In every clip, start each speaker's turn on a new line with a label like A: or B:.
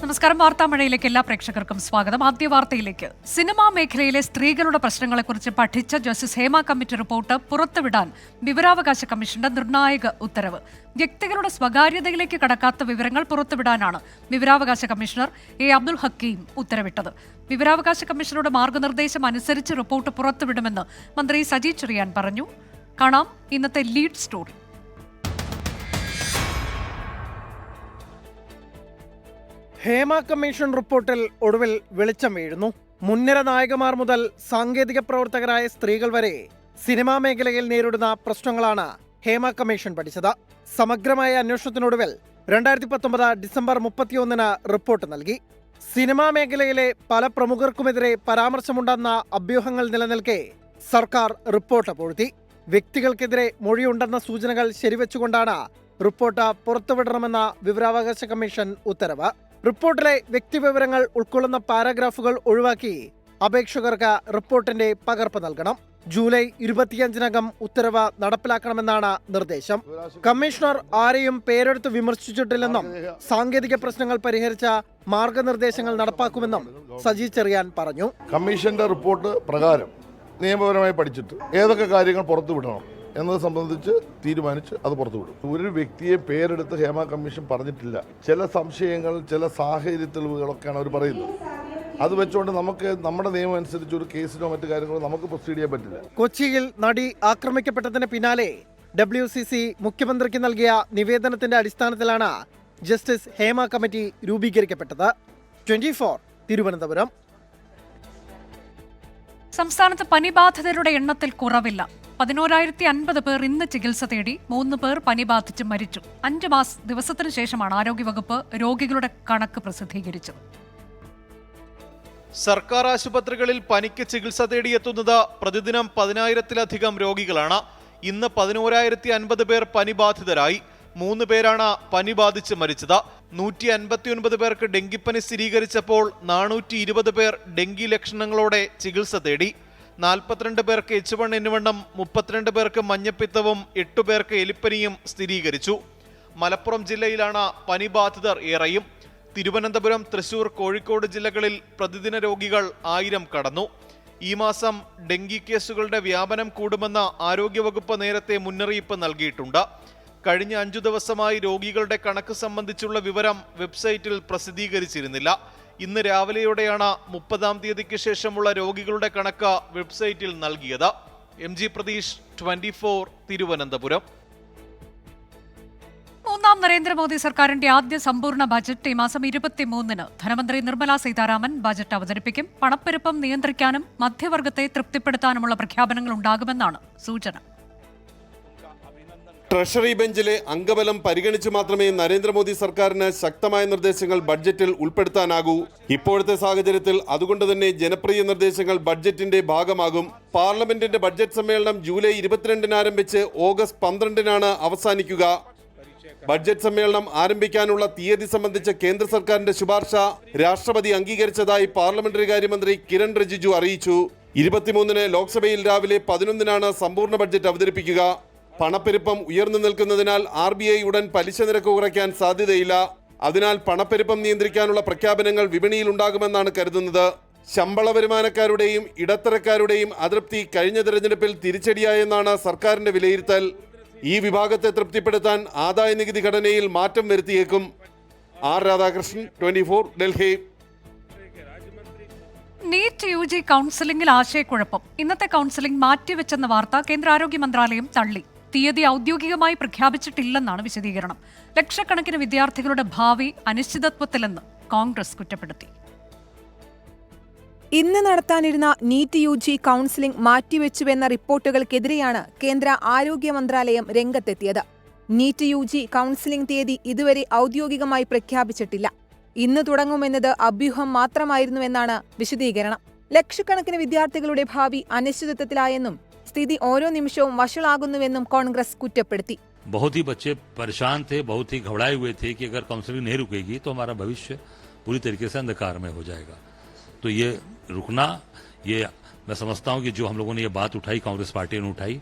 A: നമസ്കാരം. വാർത്താമഴയിലേക്ക് എല്ലാ പ്രേക്ഷകർക്കും സ്വാഗതം. ആദ്യ വാർത്തയിലേക്ക്. സിനിമാ മേഖലയിലെ സ്ത്രീകളുടെ പ്രശ്നങ്ങളെക്കുറിച്ച് പഠിച്ച ജസ്റ്റിസ് ഹേമ കമ്മിറ്റി റിപ്പോർട്ട് പുറത്തുവിടാൻ വിവരാവകാശ കമ്മീഷന്റെ നിർണായക ഉത്തരവ്. വ്യക്തികളുടെ സ്വകാര്യതയിലേക്ക് കടക്കാത്ത വിവരങ്ങൾ പുറത്തുവിടാനാണ് വിവരാവകാശ കമ്മീഷണർ എ അബ്ദുൽ ഹക്കീം ഉത്തരവിട്ടത്. വിവരാവകാശ കമ്മീഷണറുടെ മാർഗനിർദ്ദേശം അനുസരിച്ച് റിപ്പോർട്ട് പുറത്തുവിടുമെന്ന് മന്ത്രി സജി ചെറിയാൻ പറഞ്ഞു. കാണാം ഇന്നത്തെ ലീഡ് സ്റ്റോറി.
B: ഹേമ കമ്മീഷൻ റിപ്പോർട്ടിൽ ഒടുവിൽ വെളിച്ചം വീഴുന്നു. മുൻനിര നായകമാർ മുതൽ സാങ്കേതിക പ്രവർത്തകരായ സ്ത്രീകൾ വരെ സിനിമാ മേഖലയിൽ നേരിടുന്ന പ്രശ്നങ്ങളാണ് ഹേമ കമ്മീഷൻ പഠിച്ചത്. സമഗ്രമായ അന്വേഷണത്തിനൊടുവിൽ 2019 ഡിസംബർ 31 റിപ്പോർട്ട് നൽകി. സിനിമാ മേഖലയിലെ പല പ്രമുഖർക്കുമെതിരെ പരാമർശമുണ്ടെന്ന അഭ്യൂഹങ്ങൾ നിലനിൽക്കെ സർക്കാർ റിപ്പോർട്ട് പൊഴുത്തി. വ്യക്തികൾക്കെതിരെ മൊഴിയുണ്ടെന്ന സൂചനകൾ ശരിവെച്ചുകൊണ്ടാണ് റിപ്പോർട്ട് പുറത്തുവിടണമെന്ന വിവരാവകാശ കമ്മീഷൻ ഉത്തരവ്. റിപ്പോർട്ടിലെ വ്യക്തിവിവരങ്ങൾ ഉൾക്കൊള്ളുന്ന പാരഗ്രാഫുകൾ ഒഴിവാക്കി അപേക്ഷകർക്ക് റിപ്പോർട്ടിന്റെ പകർപ്പ് നൽകണം. ജൂലൈ 25-നകം ഉത്തരവ് നടപ്പിലാക്കണമെന്നാണ് നിർദ്ദേശം. കമ്മീഷണർ ആരെയും പേരെടുത്ത് വിമർശിച്ചിട്ടില്ലെന്നും സാങ്കേതിക പ്രശ്നങ്ങൾ പരിഹരിച്ച മാർഗനിർദ്ദേശങ്ങൾ നടപ്പാക്കുമെന്നും സജി ചെറിയാൻ പറഞ്ഞു.
C: കമ്മീഷന്റെ റിപ്പോർട്ട് പ്രകാരം നിയമപരമായി പഠിച്ചിട്ട് ഏതൊക്കെ കാര്യങ്ങൾ പുറത്തുവിടണം എന്നത് സംബന്ധിച്ച് തീരുമാനിച്ച് അത് പുറത്തുവിടും. ഒരു വ്യക്തിയെ പേരെടുത്ത് ഹേമ കമ്മീഷൻ പറഞ്ഞിട്ടില്ല. ചില സംശയങ്ങൾ, ചില സാഹചര്യ തെളിവുകളൊക്കെയാണ് അവർ പറയുന്നത്. അത് വെച്ചുകൊണ്ട് നമുക്ക് നമ്മുടെ നിയമം അനുസരിച്ച് ഒരു കേസിനോ മറ്റു കാര്യങ്ങളോ നമുക്ക് പ്രൊസീഡ് ചെയ്യാൻ പറ്റില്ല.
B: കൊച്ചിയിൽ നടി ആക്രമിക്കപ്പെട്ടതിന് പിന്നാലെ WCC മുഖ്യമന്ത്രിക്ക് നൽകിയ നിവേദനത്തിന്റെ അടിസ്ഥാനത്തിലാണ് ജസ്റ്റിസ് ഹേമ കമ്മിറ്റി രൂപീകരിക്കപ്പെട്ടത്. 24 തിരുവനന്തപുരം.
A: സംസ്ഥാനത്ത് പനിബാധിതരുടെ എണ്ണത്തിൽ കുറവില്ല. 11,050 പേർ ഇന്ന് ചികിത്സ തേടി. 3 പേർ പനി ബാധിച്ച് മരിച്ചു. 5 ദിവസത്തിനു ശേഷമാണ് ആരോഗ്യവകുപ്പ് രോഗികളുടെ കണക്ക് പ്രസിദ്ധീകരിച്ചത്.
D: സർക്കാർ ആശുപത്രികളിൽ പനിക്ക് ചികിത്സ തേടിയെത്തുന്നത് പ്രതിദിനം 10,000-ലധികം രോഗികളാണ്. ഇന്ന് 11,050 പേർ പനി ബാധിതരായി. 3 പേരാണ് പനി ബാധിച്ച് മരിച്ചത്. 159 പേർക്ക് ഡെങ്കിപ്പനി സ്ഥിരീകരിച്ചപ്പോൾ 420 പേർ ഡെങ്കി ലക്ഷണങ്ങളോടെ ചികിത്സ തേടി. 42 പേർക്ക് H1N1, 32 പേർക്ക് മഞ്ഞപ്പിത്തവും 8 പേർക്ക് എലിപ്പനിയും സ്ഥിരീകരിച്ചു. മലപ്പുറം ജില്ലയിലാണ് പനി ബാധിതർ ഏറെയും. തിരുവനന്തപുരം, തൃശൂർ, കോഴിക്കോട് ജില്ലകളിൽ പ്രതിദിന രോഗികൾ 1000 കടന്നു. ഈ മാസം ഡെങ്കി കേസുകളുടെ വ്യാപനം കൂടുമെന്ന് ആരോഗ്യവകുപ്പ് നേരത്തെ മുന്നറിയിപ്പ് നൽകിയിട്ടുണ്ട്. കഴിഞ്ഞ 5 ദിവസമായി രോഗികളുടെ കണക്ക് സംബന്ധിച്ചുള്ള വിവരം വെബ്സൈറ്റിൽ പ്രസിദ്ധീകരിച്ചിരുന്നില്ല. ഇന്ന് രാവിലെയോടെയാണ് 30-ാം തീയതിക്ക് ശേഷമുള്ള രോഗികളുടെ കണക്ക് വെബ്സൈറ്റിൽ നൽകിയത്. MG പ്രതീഷ്, 24 തിരുവനന്തപുരം.
A: 3ാം നരേന്ദ്രമോദി സർക്കാരിന്റെ ആദ്യ സമ്പൂർണ്ണ ബജറ്റ് ഈ മാസം 23-ന് ധനമന്ത്രി നിർമ്മല സീതാരാമൻ ബജറ്റ് അവതരിപ്പിക്കും. പണപ്പെരുപ്പം നിയന്ത്രിക്കാനും മധ്യവർഗത്തെ തൃപ്തിപ്പെടുത്താനുമുള്ള പ്രഖ്യാപനങ്ങൾ ഉണ്ടാകുമെന്നാണ് സൂചന.
E: ട്രഷറി ബെഞ്ചിലെ അംഗബലം പരിഗണിച്ച് മാത്രമേ നരേന്ദ്രമോദി സർക്കാരിന് ശക്തമായ നിർദ്ദേശങ്ങൾ ബഡ്ജറ്റിൽ ഉൾപ്പെടുത്താനാകൂ. ഇപ്പോഴത്തെ സാഹചര്യത്തിൽ അതുകൊണ്ട് തന്നെ ജനപ്രിയ നിർദ്ദേശങ്ങൾ ബഡ്ജറ്റിന്റെ ഭാഗമാകും. പാർലമെന്റിന്റെ ബഡ്ജറ്റ് സമ്മേളനം ജൂലൈ 22-ന് ആരംഭിച്ച് ഓഗസ്റ്റ് 12-നാണ് അവസാനിക്കുക. ബഡ്ജറ്റ് സമ്മേളനം ആരംഭിക്കാനുള്ള തീയതി സംബന്ധിച്ച കേന്ദ്ര സർക്കാരിന്റെ ശുപാർശ രാഷ്ട്രപതി അംഗീകരിച്ചതായി പാർലമെന്ററി കാര്യമന്ത്രി കിരൺ റിജിജു അറിയിച്ചു. 23-ന് ലോക്സഭയിൽ രാവിലെ 11-നാണ് സമ്പൂർണ്ണ ബഡ്ജറ്റ് അവതരിപ്പിക്കുക. പണപ്പെരുപ്പം ഉയർന്നു നിൽക്കുന്നതിനാൽ RBI ഉടൻ പലിശ നിരക്ക് കുറയ്ക്കാൻ സാധ്യതയില്ല. അതിനാൽ പണപ്പെരുപ്പം നിയന്ത്രിക്കാനുള്ള പ്രഖ്യാപനങ്ങൾ വിപണിയിൽ ഉണ്ടാകുമെന്നാണ് കരുതുന്നത്. ശമ്പള വരുമാനക്കാരുടെയും ഇടത്തരക്കാരുടെയും അതൃപ്തി കഴിഞ്ഞ തെരഞ്ഞെടുപ്പിൽ തിരിച്ചടിയായെന്നാണ് സർക്കാരിന്റെ വിലയിരുത്തൽ. ഈ വിഭാഗത്തെ തൃപ്തിപ്പെടുത്താൻ ആദായ നികുതി ഘടനയിൽ മാറ്റം വരുത്തിയേക്കും. R Radhakrishnan, 24 Delhi.
A: NEET UG കൗൺസിലിംഗിൽ ആശയക്കുഴപ്പം. ഇന്നത്തെ കൗൺസിലിംഗ് മാറ്റിവെച്ചെന്ന വാർത്ത കേന്ദ്ര ആരോഗ്യ മന്ത്രാലയം തള്ളി. തീയതി ഔദ്യോഗികമായി പ്രഖ്യാപിച്ചിട്ടില്ലെന്നാണ് വിശദീകരണം. ലക്ഷക്കണക്കിന് വിദ്യാർത്ഥികളുടെ ഭാവി അനിശ്ചിതത്വത്തിലെന്ന് കോൺഗ്രസ് കുറ്റപ്പെടുത്തി.
F: ഇന്ന് നടത്താനിരുന്ന നീറ്റ് UG കൗൺസിലിംഗ് മാറ്റിവെച്ചുവെന്ന റിപ്പോർട്ടുകൾക്കെതിരെയാണ് കേന്ദ്ര ആരോഗ്യ മന്ത്രാലയം രംഗത്തെത്തിയത്. നീറ്റ് UG കൗൺസിലിംഗ് തീയതി ഇതുവരെ ഔദ്യോഗികമായി പ്രഖ്യാപിച്ചിട്ടില്ല. ഇന്ന് തുടങ്ങുമെന്നത് അഭ്യൂഹം മാത്രമായിരുന്നുവെന്നാണ് വിശദീകരണം. ലക്ഷക്കണക്കിന് വിദ്യാർത്ഥികളുടെ ഭാവി അനിശ്ചിതത്വത്തിലായെന്നും സ്ഥിതി ഓരോ നിമിഷവും വഷളാകുന്നുവെന്നും കോൺഗ്രസ് കുറ്റപ്പെടുത്തി.
G: बहुत ही बच्चे परेशान थे, बहुत ही घबराए हुए थे कि अगर काउंसलिंग नहीं रुकेगी तो हमारा भविष्य पूरी तरीके से अंधकार में हो जाएगा. तो ये रुकना, ये मैं समझता हूं कि जो हम लोगों ने ये बात उठाई, कांग्रेस पार्टी ने उठाई,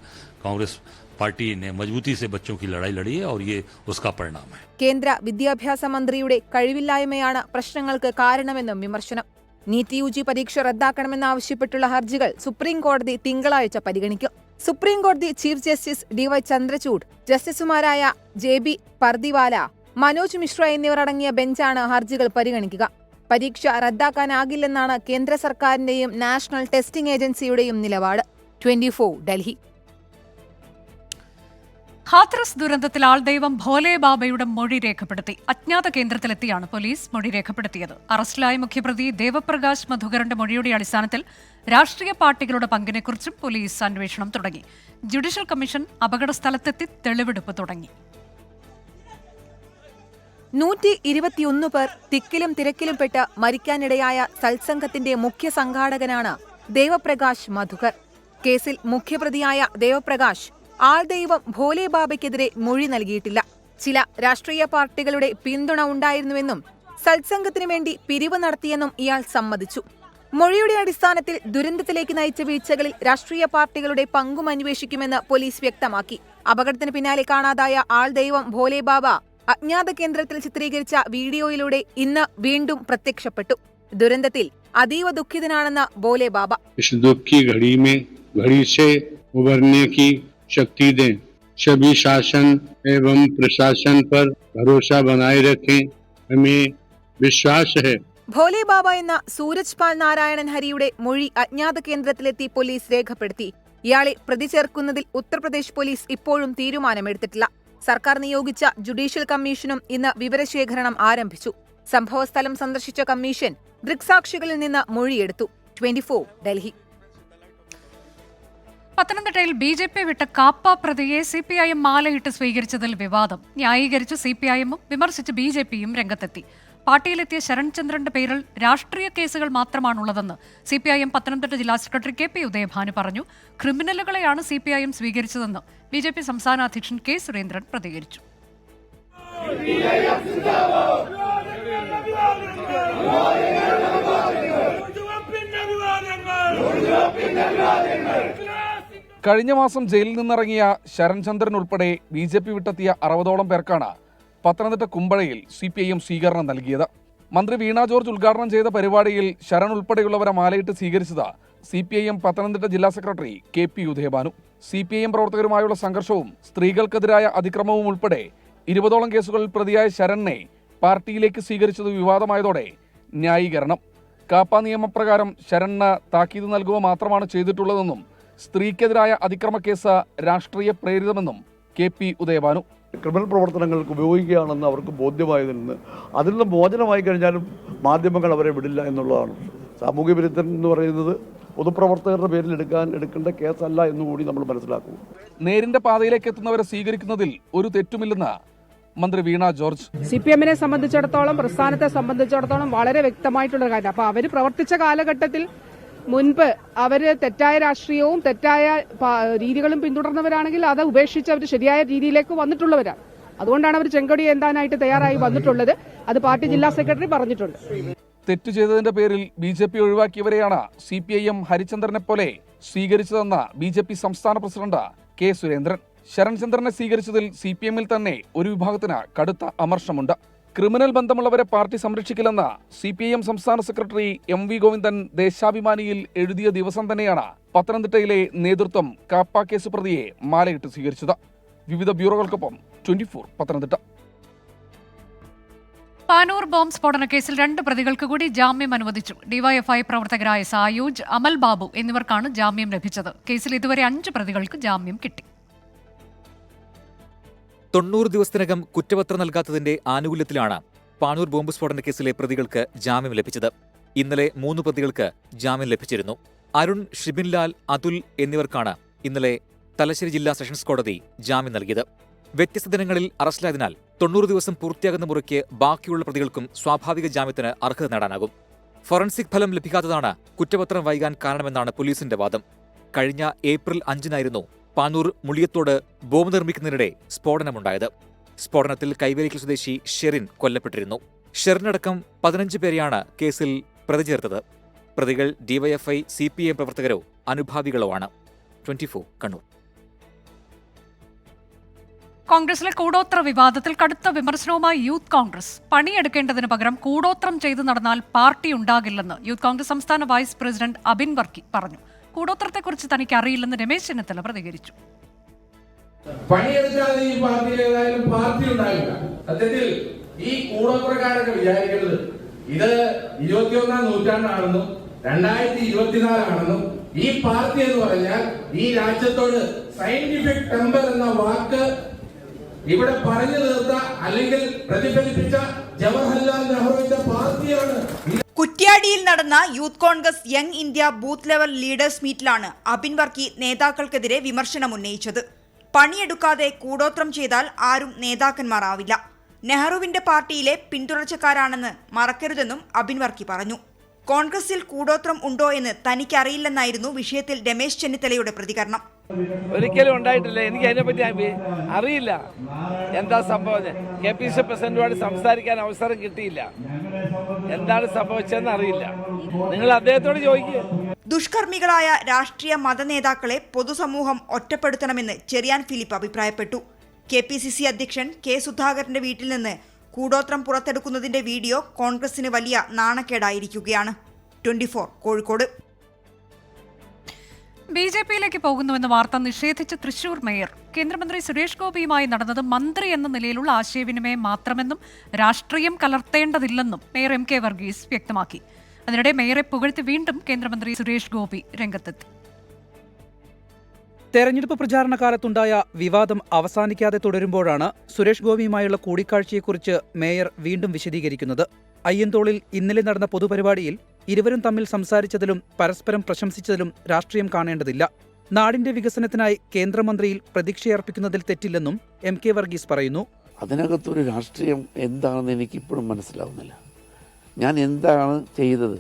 G: कांग्रेस पार्टी ने मजबूती से बच्चों की लड़ाई लड़ी है और ये उसका परिणाम है।
F: കേന്ദ്ര വിദ്യാഭ്യാസ മന്ത്രിയുടെ കഴിവില്ലായ്മയാണ് പ്രശ്നങ്ങൾക്ക് കാരണമെന്നും വിമർശനം. നീറ്റ് യുജി പരീക്ഷ റദ്ദാക്കണമെന്നാവശ്യപ്പെട്ടുള്ള ഹർജികൾ സുപ്രീം കോടതി തിങ്കളാഴ്ച പരിഗണിക്കും. സുപ്രീം കോടതി ചീഫ് ജസ്റ്റിസ് DY ചന്ദ്രചൂഡ്, ജസ്റ്റിസുമാരായ JB പർദിവാല, മനോജ് മിശ്ര എന്നിവരടങ്ങിയ ബെഞ്ചാണ് ഹർജികൾ പരിഗണിക്കുക. പരീക്ഷ റദ്ദാക്കാനാകില്ലെന്നാണ് കേന്ദ്ര സർക്കാരിന്റെയും നാഷണൽ ടെസ്റ്റിംഗ് ഏജൻസിയുടെയും നിലപാട്. 24 ഡൽഹി.
A: ഹാത്രസ് ദുരന്തത്തിൽ ആൾദൈവം ഭോലെ ബാബയുടെ മൊഴി രേഖപ്പെടുത്തി. അജ്ഞാത കേന്ദ്രത്തിലെത്തിയാണ് പോലീസ് മൊഴി രേഖപ്പെടുത്തിയത്. അറസ്റ്റിലായ മുഖ്യപ്രതി ദേവപ്രകാശ് മധുകറിന്റെ മൊഴിയുടെ അടിസ്ഥാനത്തിൽ രാഷ്ട്രീയ പാർട്ടികളുടെ പങ്കിനെക്കുറിച്ചും പോലീസ് അന്വേഷണം തുടങ്ങി. ജുഡീഷ്യൽ കമ്മീഷൻ അപകട സ്ഥലത്തെത്തി തെളിവെടുപ്പ് തുടങ്ങി.
F: 121 പേർ തിക്കിലും തിരക്കിലും പെട്ട് മരിക്കാനിടയായ സത്സംഗത്തിന്റെ മുഖ്യ സംഘാടകനാണ് ദേവപ്രകാശ് മധുകർ. കേസിൽ മുഖ്യപ്രതിയായ ദേവപ്രകാശ് ആൾദൈവം ഭോലെ ബാബയ്ക്കെതിരെ മൊഴി നൽകിയിട്ടില്ല. ചില രാഷ്ട്രീയ പാർട്ടികളുടെ പിന്തുണ ഉണ്ടായിരുന്നുവെന്നും സത്സംഗത്തിനു വേണ്ടി പിരിവ് നടത്തിയെന്നും ഇയാൾ സമ്മതിച്ചു. മൊഴിയുടെ അടിസ്ഥാനത്തിൽ ദുരന്തത്തിലേക്ക് നയിച്ച വീഴ്ചകളിൽ രാഷ്ട്രീയ പാർട്ടികളുടെ പങ്കും അന്വേഷിക്കുമെന്ന് പോലീസ് വ്യക്തമാക്കി. അപകടത്തിന് പിന്നാലെ കാണാതായ ആൾദൈവം ഭോലെ ബാബ അജ്ഞാത കേന്ദ്രത്തിൽ ചിത്രീകരിച്ച വീഡിയോയിലൂടെ ഇന്ന് വീണ്ടും പ്രത്യക്ഷപ്പെട്ടു. ദുരന്തത്തിൽ അതീവ ദുഃഖിതനാണെന്ന് ഭോലെ ബാബ.
H: शक्ति दें, सभी शासन एवं प्रशासन पर भरोसा बनाए रखें, हमें विश्वास है.
F: ഭോലെ ബാബ എന്ന സൂരജ് പാൽ നാരായണൻ ഹരിയുടെ മൊഴി അജ്ഞാത കേന്ദ്രത്തിലെത്തി പോലീസ് രേഖപ്പെടുത്തി. ഇയാളെ പ്രതി ചേർക്കുന്നതിൽ ഉത്തർപ്രദേശ് പോലീസ് ഇപ്പോഴും തീരുമാനമെടുത്തിട്ടില്ല. സർക്കാർ നിയോഗിച്ച ജുഡീഷ്യൽ കമ്മീഷനും ഇന്ന് വിവരശേഖരണം ആരംഭിച്ചു. സംഭവസ്ഥലം സന്ദർശിച്ച കമ്മീഷൻ ദൃക്സാക്ഷികളിൽ നിന്ന് മൊഴിയെടുത്തു. 24 ഡൽഹി.
A: പത്തനംതിട്ടയിൽ BJP വിട്ട കാപ്പ പ്രതിയെ CPIM മാലയിട്ട് സ്വീകരിച്ചതിൽ വിവാദം. ന്യായീകരിച്ച് CPIM-ഉം വിമർശിച്ച് BJP-യും രംഗത്തെത്തി. പാർട്ടിയിലെത്തിയ ശരൺചന്ദ്രന്റെ പേരിൽ രാഷ്ട്രീയ കേസുകൾ മാത്രമാണുള്ളതെന്ന് CPIM പത്തനംതിട്ട ജില്ലാ സെക്രട്ടറി KP ഉദയഭാനു പറഞ്ഞു. ക്രിമിനലുകളെയാണ് CPIM സ്വീകരിച്ചതെന്ന് BJP സംസ്ഥാന അധ്യക്ഷൻ K സുരേന്ദ്രൻ പ്രതികരിച്ചു.
I: കഴിഞ്ഞ മാസം ജയിലിൽ നിന്നിറങ്ങിയ ശരൺചന്ദ്രൻ ഉൾപ്പെടെ BJP വിട്ടെത്തിയ 60ഓളം പേർക്കാണ് പത്തനംതിട്ട കുമ്പഴയിൽ CPIM സ്വീകരണം നൽകിയത്. മന്ത്രി വീണ ജോർജ് ഉദ്ഘാടനം ചെയ്ത പരിപാടിയിൽ ശരൺ ഉൾപ്പെടെയുള്ളവരെ മാലയിട്ട് സ്വീകരിച്ചത് CPIM പത്തനംതിട്ട ജില്ലാ സെക്രട്ടറി KP ഉദയഭാനു. CPIM പ്രവർത്തകരുമായുള്ള സംഘർഷവും സ്ത്രീകൾക്കെതിരായ അതിക്രമവും ഉൾപ്പെടെ 20ഓളം കേസുകളിൽ പ്രതിയായ ശരണിനെ പാർട്ടിയിലേക്ക് സ്വീകരിച്ചത് വിവാദമായതോടെ ന്യായീകരണം. കാപ്പ നിയമപ്രകാരം ശരണിന് താക്കീത് നൽകുക മാത്രമാണ് ചെയ്തിട്ടുള്ളതെന്നും സ്ത്രീക്കെതിരായ അതിക്രമ കേസ് രാഷ്ട്രീയ പ്രേരിതമെന്നും KP ഉദയഭാനു.
J: ക്രിമിനൽ പ്രവർത്തനങ്ങൾക്ക് ഉപയോഗിക്കുകയാണെന്ന് അവർക്ക് ബോധ്യമായതിൽ നിന്ന് അതിൽ നിന്ന് മോചനമായി കഴിഞ്ഞാലും മാധ്യമങ്ങൾ അവരെ വിടില്ല എന്നുള്ളതാണ്. സാമൂഹ്യ വിരുദ്ധൻ എന്ന് പറയുന്നത് പൊതുപ്രവർത്തകരുടെ പേരിൽ എടുക്കേണ്ട കേസല്ല എന്നുകൂടി നമ്മൾ മനസ്സിലാക്കുക.
I: നേരിന്റെ പാതയിലേക്ക് എത്തുന്നവരെ സ്വീകരിക്കുന്നതിൽ ഒരു തെറ്റുമില്ലെന്ന് മന്ത്രി വീണ ജോർജ്.
K: CPM-നെ സംബന്ധിച്ചിടത്തോളം, പ്രസ്ഥാനത്തെ സംബന്ധിച്ചിടത്തോളം വളരെ വ്യക്തമായിട്ടുള്ള കാര്യം. അപ്പോൾ അവർ പ്രവർത്തിച്ച കാലഘട്ടത്തിൽ മുൻപ് അവര് തെറ്റായ രാഷ്ട്രീയവും തെറ്റായ രീതികളും പിന്തുടർന്നവരാണെങ്കിൽ അത് ഉപേക്ഷിച്ച് അവർ ശരിയായ രീതിയിലേക്ക് വന്നിട്ടുള്ളവരാണ്. അതുകൊണ്ടാണ് അവർ ചെങ്കൊടി ഏന്താനായിട്ട് തയ്യാറായി വന്നിട്ടുള്ളത്. അത് പാർട്ടി ജില്ലാ സെക്രട്ടറി പറഞ്ഞിട്ടുണ്ട്.
I: തെറ്റു ചെയ്തതിന്റെ പേരിൽ BJP ഒഴിവാക്കിയവരെയാണ് CPIM ഹരിചന്ദ്രനെ പോലെ സ്വീകരിച്ചതെന്ന് BJP സംസ്ഥാന പ്രസിഡന്റ് K സുരേന്ദ്രൻ. ശരൺചന്ദ്രനെ സ്വീകരിച്ചതിൽ CPM-ൽ തന്നെ ഒരു വിഭാഗത്തിന് കടുത്ത അമർഷമുണ്ട്. ക്രിമിനൽ ബന്ധമുള്ളവരെ പാർട്ടി സംരക്ഷിക്കില്ലെന്ന് CPIM സംസ്ഥാന സെക്രട്ടറി MV ഗോവിന്ദൻ ദേശാഭിമാനിയിൽ എഴുതിയ ദിവസം തന്നെയാണ് പത്തനംതിട്ടയിലെ നേതൃത്വം കാപ്പ കേസ് പ്രതിയെ മാലയിട്ട് സ്വീകരിച്ചത്. വിവിധ ബ്യൂറോകൾക്കൊപ്പം 24 പത്തനംതിട്ട.
A: പാനൂർ ബോംബ് സ്ഫോടന കേസിൽ 2 പ്രതികൾക്ക് കൂടി ജാമ്യം അനുവദിച്ചു. DYFI പ്രവർത്തകരായ സായൂജ്, അമൽ ബാബു എന്നിവർക്കാണ് ജാമ്യം ലഭിച്ചത്. കേസിൽ ഇതുവരെ 5 പ്രതികൾക്ക് ജാമ്യം കിട്ടി.
L: 90 ദിവസത്തിനകം കുറ്റപത്രം നൽകാത്തതിന്റെ ആനുകൂല്യത്തിലാണ് പാനൂർ ബോംബ് സ്ഫോടന കേസിലെ പ്രതികൾക്ക് ജാമ്യം ലഭിച്ചത്. ഇന്നലെ 3 പ്രതികൾക്ക് ജാമ്യം ലഭിച്ചിരുന്നു. അരുൺ, ഷിബിൻലാൽ, അതുൽ എന്നിവർക്കാണ് ഇന്നലെ തലശ്ശേരി ജില്ലാ സെഷൻസ് കോടതി ജാമ്യം നൽകിയത്. വ്യത്യസ്ത ദിനങ്ങളിൽ അറസ്റ്റിലായതിനാൽ 90 ദിവസം പൂർത്തിയാകുന്ന മുറയ്ക്ക് ബാക്കിയുള്ള പ്രതികൾക്കും സ്വാഭാവിക ജാമ്യത്തിന് അർഹത നേടാനാകും. ഫോറൻസിക് ഫലം ലഭിക്കാത്തതാണ് കുറ്റപത്രം വൈകാൻ കാരണമെന്നാണ് പോലീസിന്റെ വാദം. കഴിഞ്ഞ ഏപ്രിൽ 5-നായിരുന്നു പാനൂർ മുളിയത്തോട് ബോംബ് നിർമ്മിക്കുന്നതിനിടെ സ്ഫോടനമുണ്ടായത്. സ്ഫോടനത്തിൽ കൈവേലിക്കൽ സ്വദേശി ഷെറിൻ കൊല്ലപ്പെട്ടിരുന്നു. ഷെറിനടക്കം 15 പേരെയാണ് കേസിൽ പ്രതി ചേർത്തത്. പ്രതികൾ DYFI, CPIM പ്രവർത്തകരോ അനുഭാവികളോ ആണ്. 24 കണ്ണൂർ.
A: കോൺഗ്രസിലെ കൂടോത്ര വിവാദത്തിൽ കടുത്ത വിമർശനവുമായി യൂത്ത് കോൺഗ്രസ്. പണിയെടുക്കേണ്ടതിന് പകരം കൂടോത്രം ചെയ്തു നടന്നാൽ പാർട്ടി ഉണ്ടാകില്ലെന്ന് യൂത്ത് കോൺഗ്രസ് സംസ്ഥാന വൈസ് പ്രസിഡന്റ് അബിൻ വർക്കി പറഞ്ഞു. കൂടോത്രത്തെക്കുറിച്ച് തനിക്ക് അറിയില്ലെന്ന് രമേശ് ചെന്നിത്തല പ്രതികരിച്ചു.
M: പണിയെടുക്കാതെ ഈ പാർട്ടിയിൽ ഏതായാലും പാർട്ടി ഉണ്ടാകില്ല. സത്യത്തിൽ ഈ കൂടോത്രക്കാരൊക്കെ വിചാരിക്കുന്നത് ഇത് 21-ാം നൂറ്റാണ്ടാണെന്നും 2024 ഈ പാർട്ടി എന്ന് പറഞ്ഞാൽ ഈ രാജ്യത്തോട് സയന്റിഫിക് ടെമ്പർ എന്ന വാക്ക് ഇവിടെ പറഞ്ഞു തീർത്ത അല്ലെങ്കിൽ പ്രതിഫലിപ്പിച്ച ജവഹർലാൽ നെഹ്റുവിന്റെ പാർട്ടിയാണ്.
N: കുറ്റ്യാടിയിൽ നടന്ന youth Congress young India booth level leaders മീറ്റിലാണ് അബിൻ വർക്കി നേതാക്കൾക്കെതിരെ വിമർശനം ഉന്നയിച്ചത്. പണിയെടുക്കാതെ കൂടോത്രം ചെയ്താൽ ആരും നേതാക്കന്മാരാവില്ല. നെഹ്റുവിന്റെ പാർട്ടിയിലെ പിന്തുടർച്ചക്കാരാണെന്ന് മറക്കരുതെന്നും അബിൻ വർക്കി പറഞ്ഞു. കോൺഗ്രസിൽ കൂടോത്രം ഉണ്ടോ എന്ന് തനിക്കറിയില്ലെന്നായിരുന്നു വിഷയത്തിൽ രമേശ് ചെന്നിത്തലയുടെ പ്രതികരണം.
M: ഒരിക്കലും ഉണ്ടായിട്ടില്ല. എനിക്ക് അതിനെപ്പറ്റി അറിയില്ല. എന്താ സംഭവം? KPCC പ്രസിഡന്റുമായിട്ട് സംസാരിക്കാൻ അവസരം കിട്ടിയില്ല. എന്താണ് സംഭവിച്ചതെന്ന് അറിയില്ല. നിങ്ങൾ അദ്ദേഹത്തോട് ചോദിക്കുക.
N: ദുഷ്കർമ്മികളായ രാഷ്ട്രീയ മതനേതാക്കളെ പൊതുസമൂഹം ഒറ്റപ്പെടുത്തണമെന്ന് ചെറിയാൻ ഫിലിപ്പ് അഭിപ്രായപ്പെട്ടു. KPCC അധ്യക്ഷൻ K സുധാകരന്റെ വീട്ടിൽ നിന്ന് കൂടോത്രം പുറത്തെടുക്കുന്നതിന്റെ വീഡിയോ കോൺഗ്രസിന് വലിയ നാണക്കേടായിരിക്കുകയാണ്. 24 കോഴിക്കോട്.
A: BJPയിലേക്ക് പോകുന്നുവെന്ന വാർത്ത നിഷേധിച്ച് തൃശൂർ മേയർ. കേന്ദ്രമന്ത്രി സുരേഷ് ഗോപിയുമായി നടന്നത് മന്ത്രി എന്ന നിലയിലുള്ള ആശയവിനിമയം മാത്രമെന്നും രാഷ്ട്രീയം കലർത്തേണ്ടതില്ലെന്നും മേയർ MK വർഗീസ് വ്യക്തമാക്കി. അതിനിടെ മേയറെ പുകഴ്ത്തി വീണ്ടും കേന്ദ്രമന്ത്രി സുരേഷ് ഗോപി രംഗത്തെത്തി.
O: തെരഞ്ഞെടുപ്പ് പ്രചാരണ കാലത്തുണ്ടായ വിവാദം അവസാനിക്കാതെ തുടരുമ്പോഴാണ് സുരേഷ് ഗോപിയുമായുള്ള കൂടിക്കാഴ്ചയെക്കുറിച്ച് മേയർ വീണ്ടും വിശദീകരിക്കുന്നത്. അയ്യന്തോളിൽ ഇന്നലെ നടന്ന പൊതുപരിപാടിയിൽ ഇരുവരും തമ്മിൽ സംസാരിച്ചതിലും പരസ്പരം പ്രശംസിച്ചതിലും രാഷ്ട്രീയം കാണേണ്ടതില്ല. നാടിന്റെ വികസനത്തിനായി കേന്ദ്രമന്ത്രിയിൽ പ്രതീക്ഷയർപ്പിക്കുന്നതിൽ തെറ്റില്ലെന്നും MK വർഗീസ് പറയുന്നു.
P: അതിനകത്തൊരു രാഷ്ട്രീയം എന്താണെന്ന് എനിക്കിപ്പോഴും മനസ്സിലാവുന്നില്ല. ഞാൻ എന്താണ് ചെയ്തത്?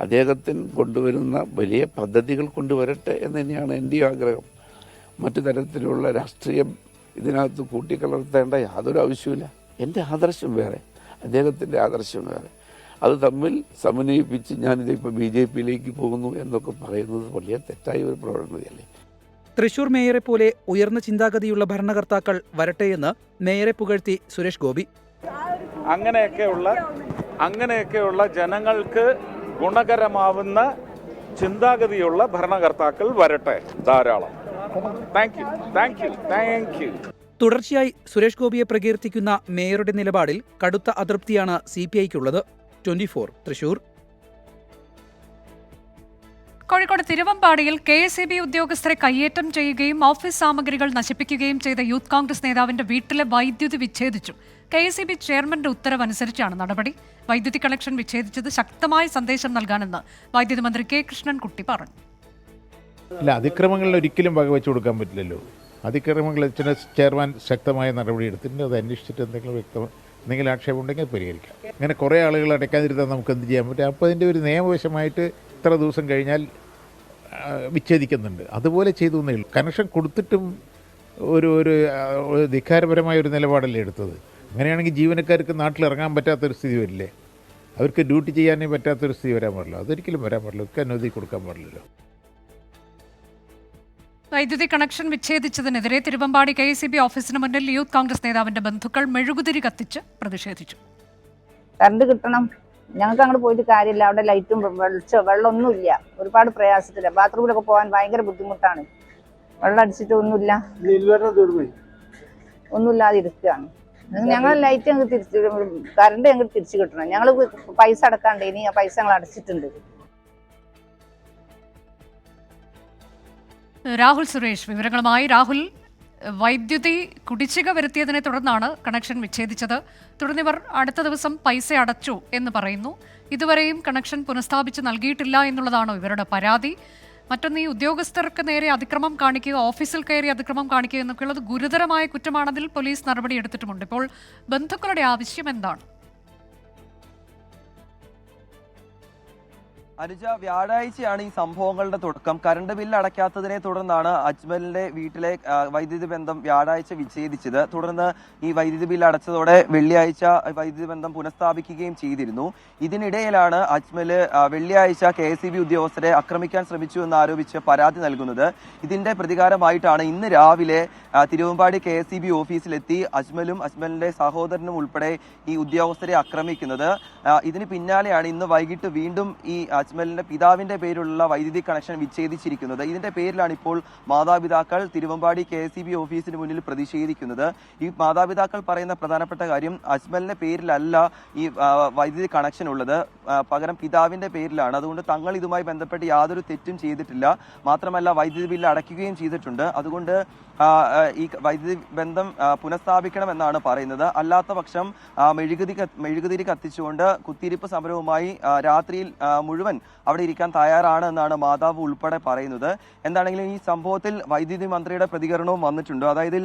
P: അദ്ദേഹത്തിന് കൊണ്ടുവരുന്ന വലിയ പദ്ധതികൾ കൊണ്ടുവരട്ടെ എന്ന് തന്നെയാണ് എൻ്റെ ആഗ്രഹം. മറ്റു തരത്തിലുള്ള രാഷ്ട്രീയം ഇതിനകത്ത് കൂട്ടിക്കലർത്തേണ്ട യാതൊരു ആവശ്യമില്ല. എൻ്റെ ആദർശം വേറെ, അദ്ദേഹത്തിൻ്റെ ആദർശം വേറെ. അത് തമ്മിൽ സമന്വയിപ്പിച്ച് ഞാനിതിപ്പോൾ BJPയിലേക്ക് പോകുന്നു എന്നൊക്കെ പറയുന്നത് വലിയ തെറ്റായ ഒരു പ്രവണതയല്ലേ.
O: തൃശൂർ മേയറെ പോലെ ഉയർന്ന ചിന്താഗതിയുള്ള ഭരണകർത്താക്കൾ വരട്ടെയെന്ന് മേയറെ പുകഴ്ത്തി സുരേഷ് ഗോപി.
Q: അങ്ങനെയൊക്കെയുള്ള ജനങ്ങൾക്ക് ഗുണകരമാവുന്ന ചിന്താഗതിയുള്ള ഭരണകർത്താക്കൾ വരട്ടെ, ധാരാളം. Thank you.
O: തുടർച്ചയായി സുരേഷ് ഗോപിയെ പ്രകീർത്തിക്കുന്ന മേയറുടെ നിലപാടിൽ കടുത്ത അതൃപ്തിയാണ് CPIക്കുള്ളത്. 24 തൃശൂർ.
A: കോഴിക്കോട് തിരുവമ്പാടിയിൽ KSEB ഉദ്യോഗസ്ഥരെ കയ്യേറ്റം ചെയ്യുകയും ഓഫീസ് സാമഗ്രികൾ നശിപ്പിക്കുകയും ചെയ്ത യൂത്ത് കോൺഗ്രസ് നേതാവിന്റെ വീട്ടിലെ വൈദ്യുതി വിച്ഛേദിച്ചു. KSEB ചെയർമാന്റെ ഉത്തരവനുസരിച്ചാണ് നടപടി. വൈദ്യുതി കണക്ഷൻ വിച്ഛേദിച്ചത് ശക്തമായ സന്ദേശം നൽകാനെന്ന് വൈദ്യുതി മന്ത്രി K കൃഷ്ണൻകുട്ടി പറഞ്ഞു.
R: അല്ല, അതിക്രമങ്ങളിൽ ഒരിക്കലും വകവെച്ചു കൊടുക്കാൻ പറ്റില്ലല്ലോ. അതിക്രമങ്ങൾ ചെയർമാൻ ശക്തമായ നടപടി എടുത്തിട്ടുണ്ട്. അത് അന്വേഷിച്ചിട്ട് എന്തെങ്കിലും ആക്ഷേപം ഉണ്ടെങ്കിൽ പരിഹരിക്കാം. അങ്ങനെ കുറേ ആളുകൾ അടയ്ക്കാതിരുന്നാൽ നമുക്ക് എന്ത് ചെയ്യാൻ പറ്റും? അപ്പോൾ അതിൻ്റെ ഒരു നിയമവശമായിട്ട് ഇത്ര ദിവസം കഴിഞ്ഞാൽ വിച്ഛേദിക്കുന്നുണ്ട്. അതുപോലെ ചെയ്തു എന്നേ ഉള്ളൂ. കണക്ഷൻ കൊടുത്തിട്ടും ഒരു ധിക്കാരപരമായ ഒരു നിലപാടല്ലേ എടുത്തത്. അങ്ങനെയാണെങ്കിൽ ജീവനക്കാർക്ക് നാട്ടിലിറങ്ങാൻ പറ്റാത്തൊരു സ്ഥിതി വരില്ലേ? അവർക്ക് ഡ്യൂട്ടി ചെയ്യാനേ പറ്റാത്തൊരു സ്ഥിതി വരാൻ പാടില്ല. അതൊരിക്കലും വരാൻ പാടില്ല. ഒക്കെ അനുമതി കൊടുക്കാൻ പാടില്ലല്ലോ.
A: വൈദ്യുതി കണക്ഷൻ വിച്ഛേദിച്ചതിനെതിരെ തിരുവമ്പാടി KSEB ഓഫീസിന് മുന്നിൽ യൂത്ത് കോൺഗ്രസ് നേതാവിന്റെ ബന്ധുക്കൾ മെഴുകുതിരി കത്തിച്ച് പ്രതിഷേധിച്ചു.
S: കറണ്ട് കിട്ടണം, ഞങ്ങൾക്ക് അങ്ങോട്ട് പോയിട്ട് കാര്യമില്ല. അവിടെ ലൈറ്റും വെള്ളമൊന്നുമില്ല. ഒരുപാട് പ്രയാസത്തില്ല. ബാത്റൂമിലൊക്കെ പോകാൻ ഭയങ്കര ബുദ്ധിമുട്ടാണ്. വെള്ളം അടിച്ചിട്ട് ഒന്നുമില്ലാതെ ഇരിക്കുകയാണ്. ഞങ്ങൾ ലൈറ്റ് ഞങ്ങൾക്ക് കറണ്ട് ഞങ്ങൾക്ക് തിരിച്ചു കിട്ടണം. ഞങ്ങൾ പൈസ അടക്കാണ്ട്, ഇനി ആ പൈസ ഞങ്ങൾ അടച്ചിട്ടുണ്ട്.
A: രാഹുൽ സുരേഷ് വിവരങ്ങളുമായി. രാഹുൽ, വൈദ്യുതി കുടിശ്ശിക വരുത്തിയതിനെ തുടർന്നാണ് കണക്ഷൻ വിച്ഛേദിച്ചത്. തുടർന്നിവർ അടുത്ത ദിവസം പൈസ അടച്ചു എന്ന് പറയുന്നു. ഇതുവരെയും കണക്ഷൻ പുനഃസ്ഥാപിച്ച് നൽകിയിട്ടില്ല എന്നുള്ളതാണോ ഇവരുടെ പരാതി? മറ്റൊന്ന്, ഈ ഉദ്യോഗസ്ഥർക്ക് നേരെ അതിക്രമം കാണിക്കുക, ഓഫീസിൽ കയറി അതിക്രമം കാണിക്കുക എന്നൊക്കെയുള്ളത് ഗുരുതരമായ കുറ്റമാണതിൽ പോലീസ് നടപടി എടുത്തിട്ടുമുണ്ട്. ഇപ്പോൾ ബന്ധുക്കളുടെ ആവശ്യം എന്താണ്?
T: അനുജ, വ്യാഴാഴ്ചയാണ് ഈ സംഭവങ്ങളുടെ തുടക്കം. കറണ്ട് ബില്ല് അടയ്ക്കാത്തതിനെ തുടർന്നാണ് അജ്മലിന്റെ വീട്ടിലെ വൈദ്യുതി ബന്ധം വ്യാഴാഴ്ച വിച്ഛേദിച്ചത്. തുടർന്ന് ഈ വൈദ്യുതി ബില്ല് അടച്ചതോടെ വെള്ളിയാഴ്ച വൈദ്യുതി ബന്ധം പുനഃസ്ഥാപിക്കുകയും ചെയ്തിരുന്നു. ഇതിനിടയിലാണ് അജ്മല് വെള്ളിയാഴ്ച KSEB ഉദ്യോഗസ്ഥരെ ആക്രമിക്കാൻ ശ്രമിച്ചു എന്നാരോപിച്ച് പരാതി നൽകുന്നത്. ഇതിന്റെ പ്രതികാരമായിട്ടാണ് ഇന്ന് രാവിലെ തിരുവമ്പാടി KSEB ഓഫീസിലെത്തി അജ്മലും അജ്മലിന്റെ സഹോദരനും ഉൾപ്പെടെ ഈ ഉദ്യോഗസ്ഥരെ ആക്രമിക്കുന്നത്. ഇതിന് പിന്നാലെയാണ് ഇന്ന് വൈകിട്ട് വീണ്ടും ഈ അജ്മലിന്റെ പിതാവിന്റെ പേരിലുള്ള വൈദ്യുതി കണക്ഷൻ വിച്ഛേദിച്ചിരിക്കുന്നത്. ഇതിന്റെ പേരിലാണ് ഇപ്പോൾ മാതാപിതാക്കൾ തിരുവമ്പാടി KSEB ഓഫീസിന് മുന്നിൽ പ്രതിഷേധിക്കുന്നത്. ഈ മാതാപിതാക്കൾ പറയുന്ന പ്രധാനപ്പെട്ട കാര്യം, അജ്മലിന്റെ പേരിലല്ല ഈ വൈദ്യുതി കണക്ഷൻ ഉള്ളത്, പകരം പിതാവിന്റെ പേരിലാണ്. അതുകൊണ്ട് തങ്ങൾ ഇതുമായി ബന്ധപ്പെട്ട് യാതൊരു തെറ്റും ചെയ്തിട്ടില്ല, മാത്രമല്ല വൈദ്യുതി ബില്ല് അടയ്ക്കുകയും ചെയ്തിട്ടുണ്ട്. അതുകൊണ്ട് ഈ വൈദ്യുതി ബന്ധം പുനഃസ്ഥാപിക്കണമെന്നാണ് പറയുന്നത്. അല്ലാത്ത പക്ഷം മെഴുകുതിരി കത്തിച്ചുകൊണ്ട് കുത്തിയിരിപ്പ് സമരവുമായി രാത്രിയിൽ മുഴുവൻ അവിടെ ഇരിക്കാൻ തയ്യാറാണ് എന്നാണ് മാതാവ് ഉൾപ്പെടെ പറയുന്നത്. എന്താണെങ്കിലും ഈ സംഭവത്തിൽ വൈദ്യുതി മന്ത്രിയുടെ പ്രതികരണവും വന്നിട്ടുണ്ട്. അതായത്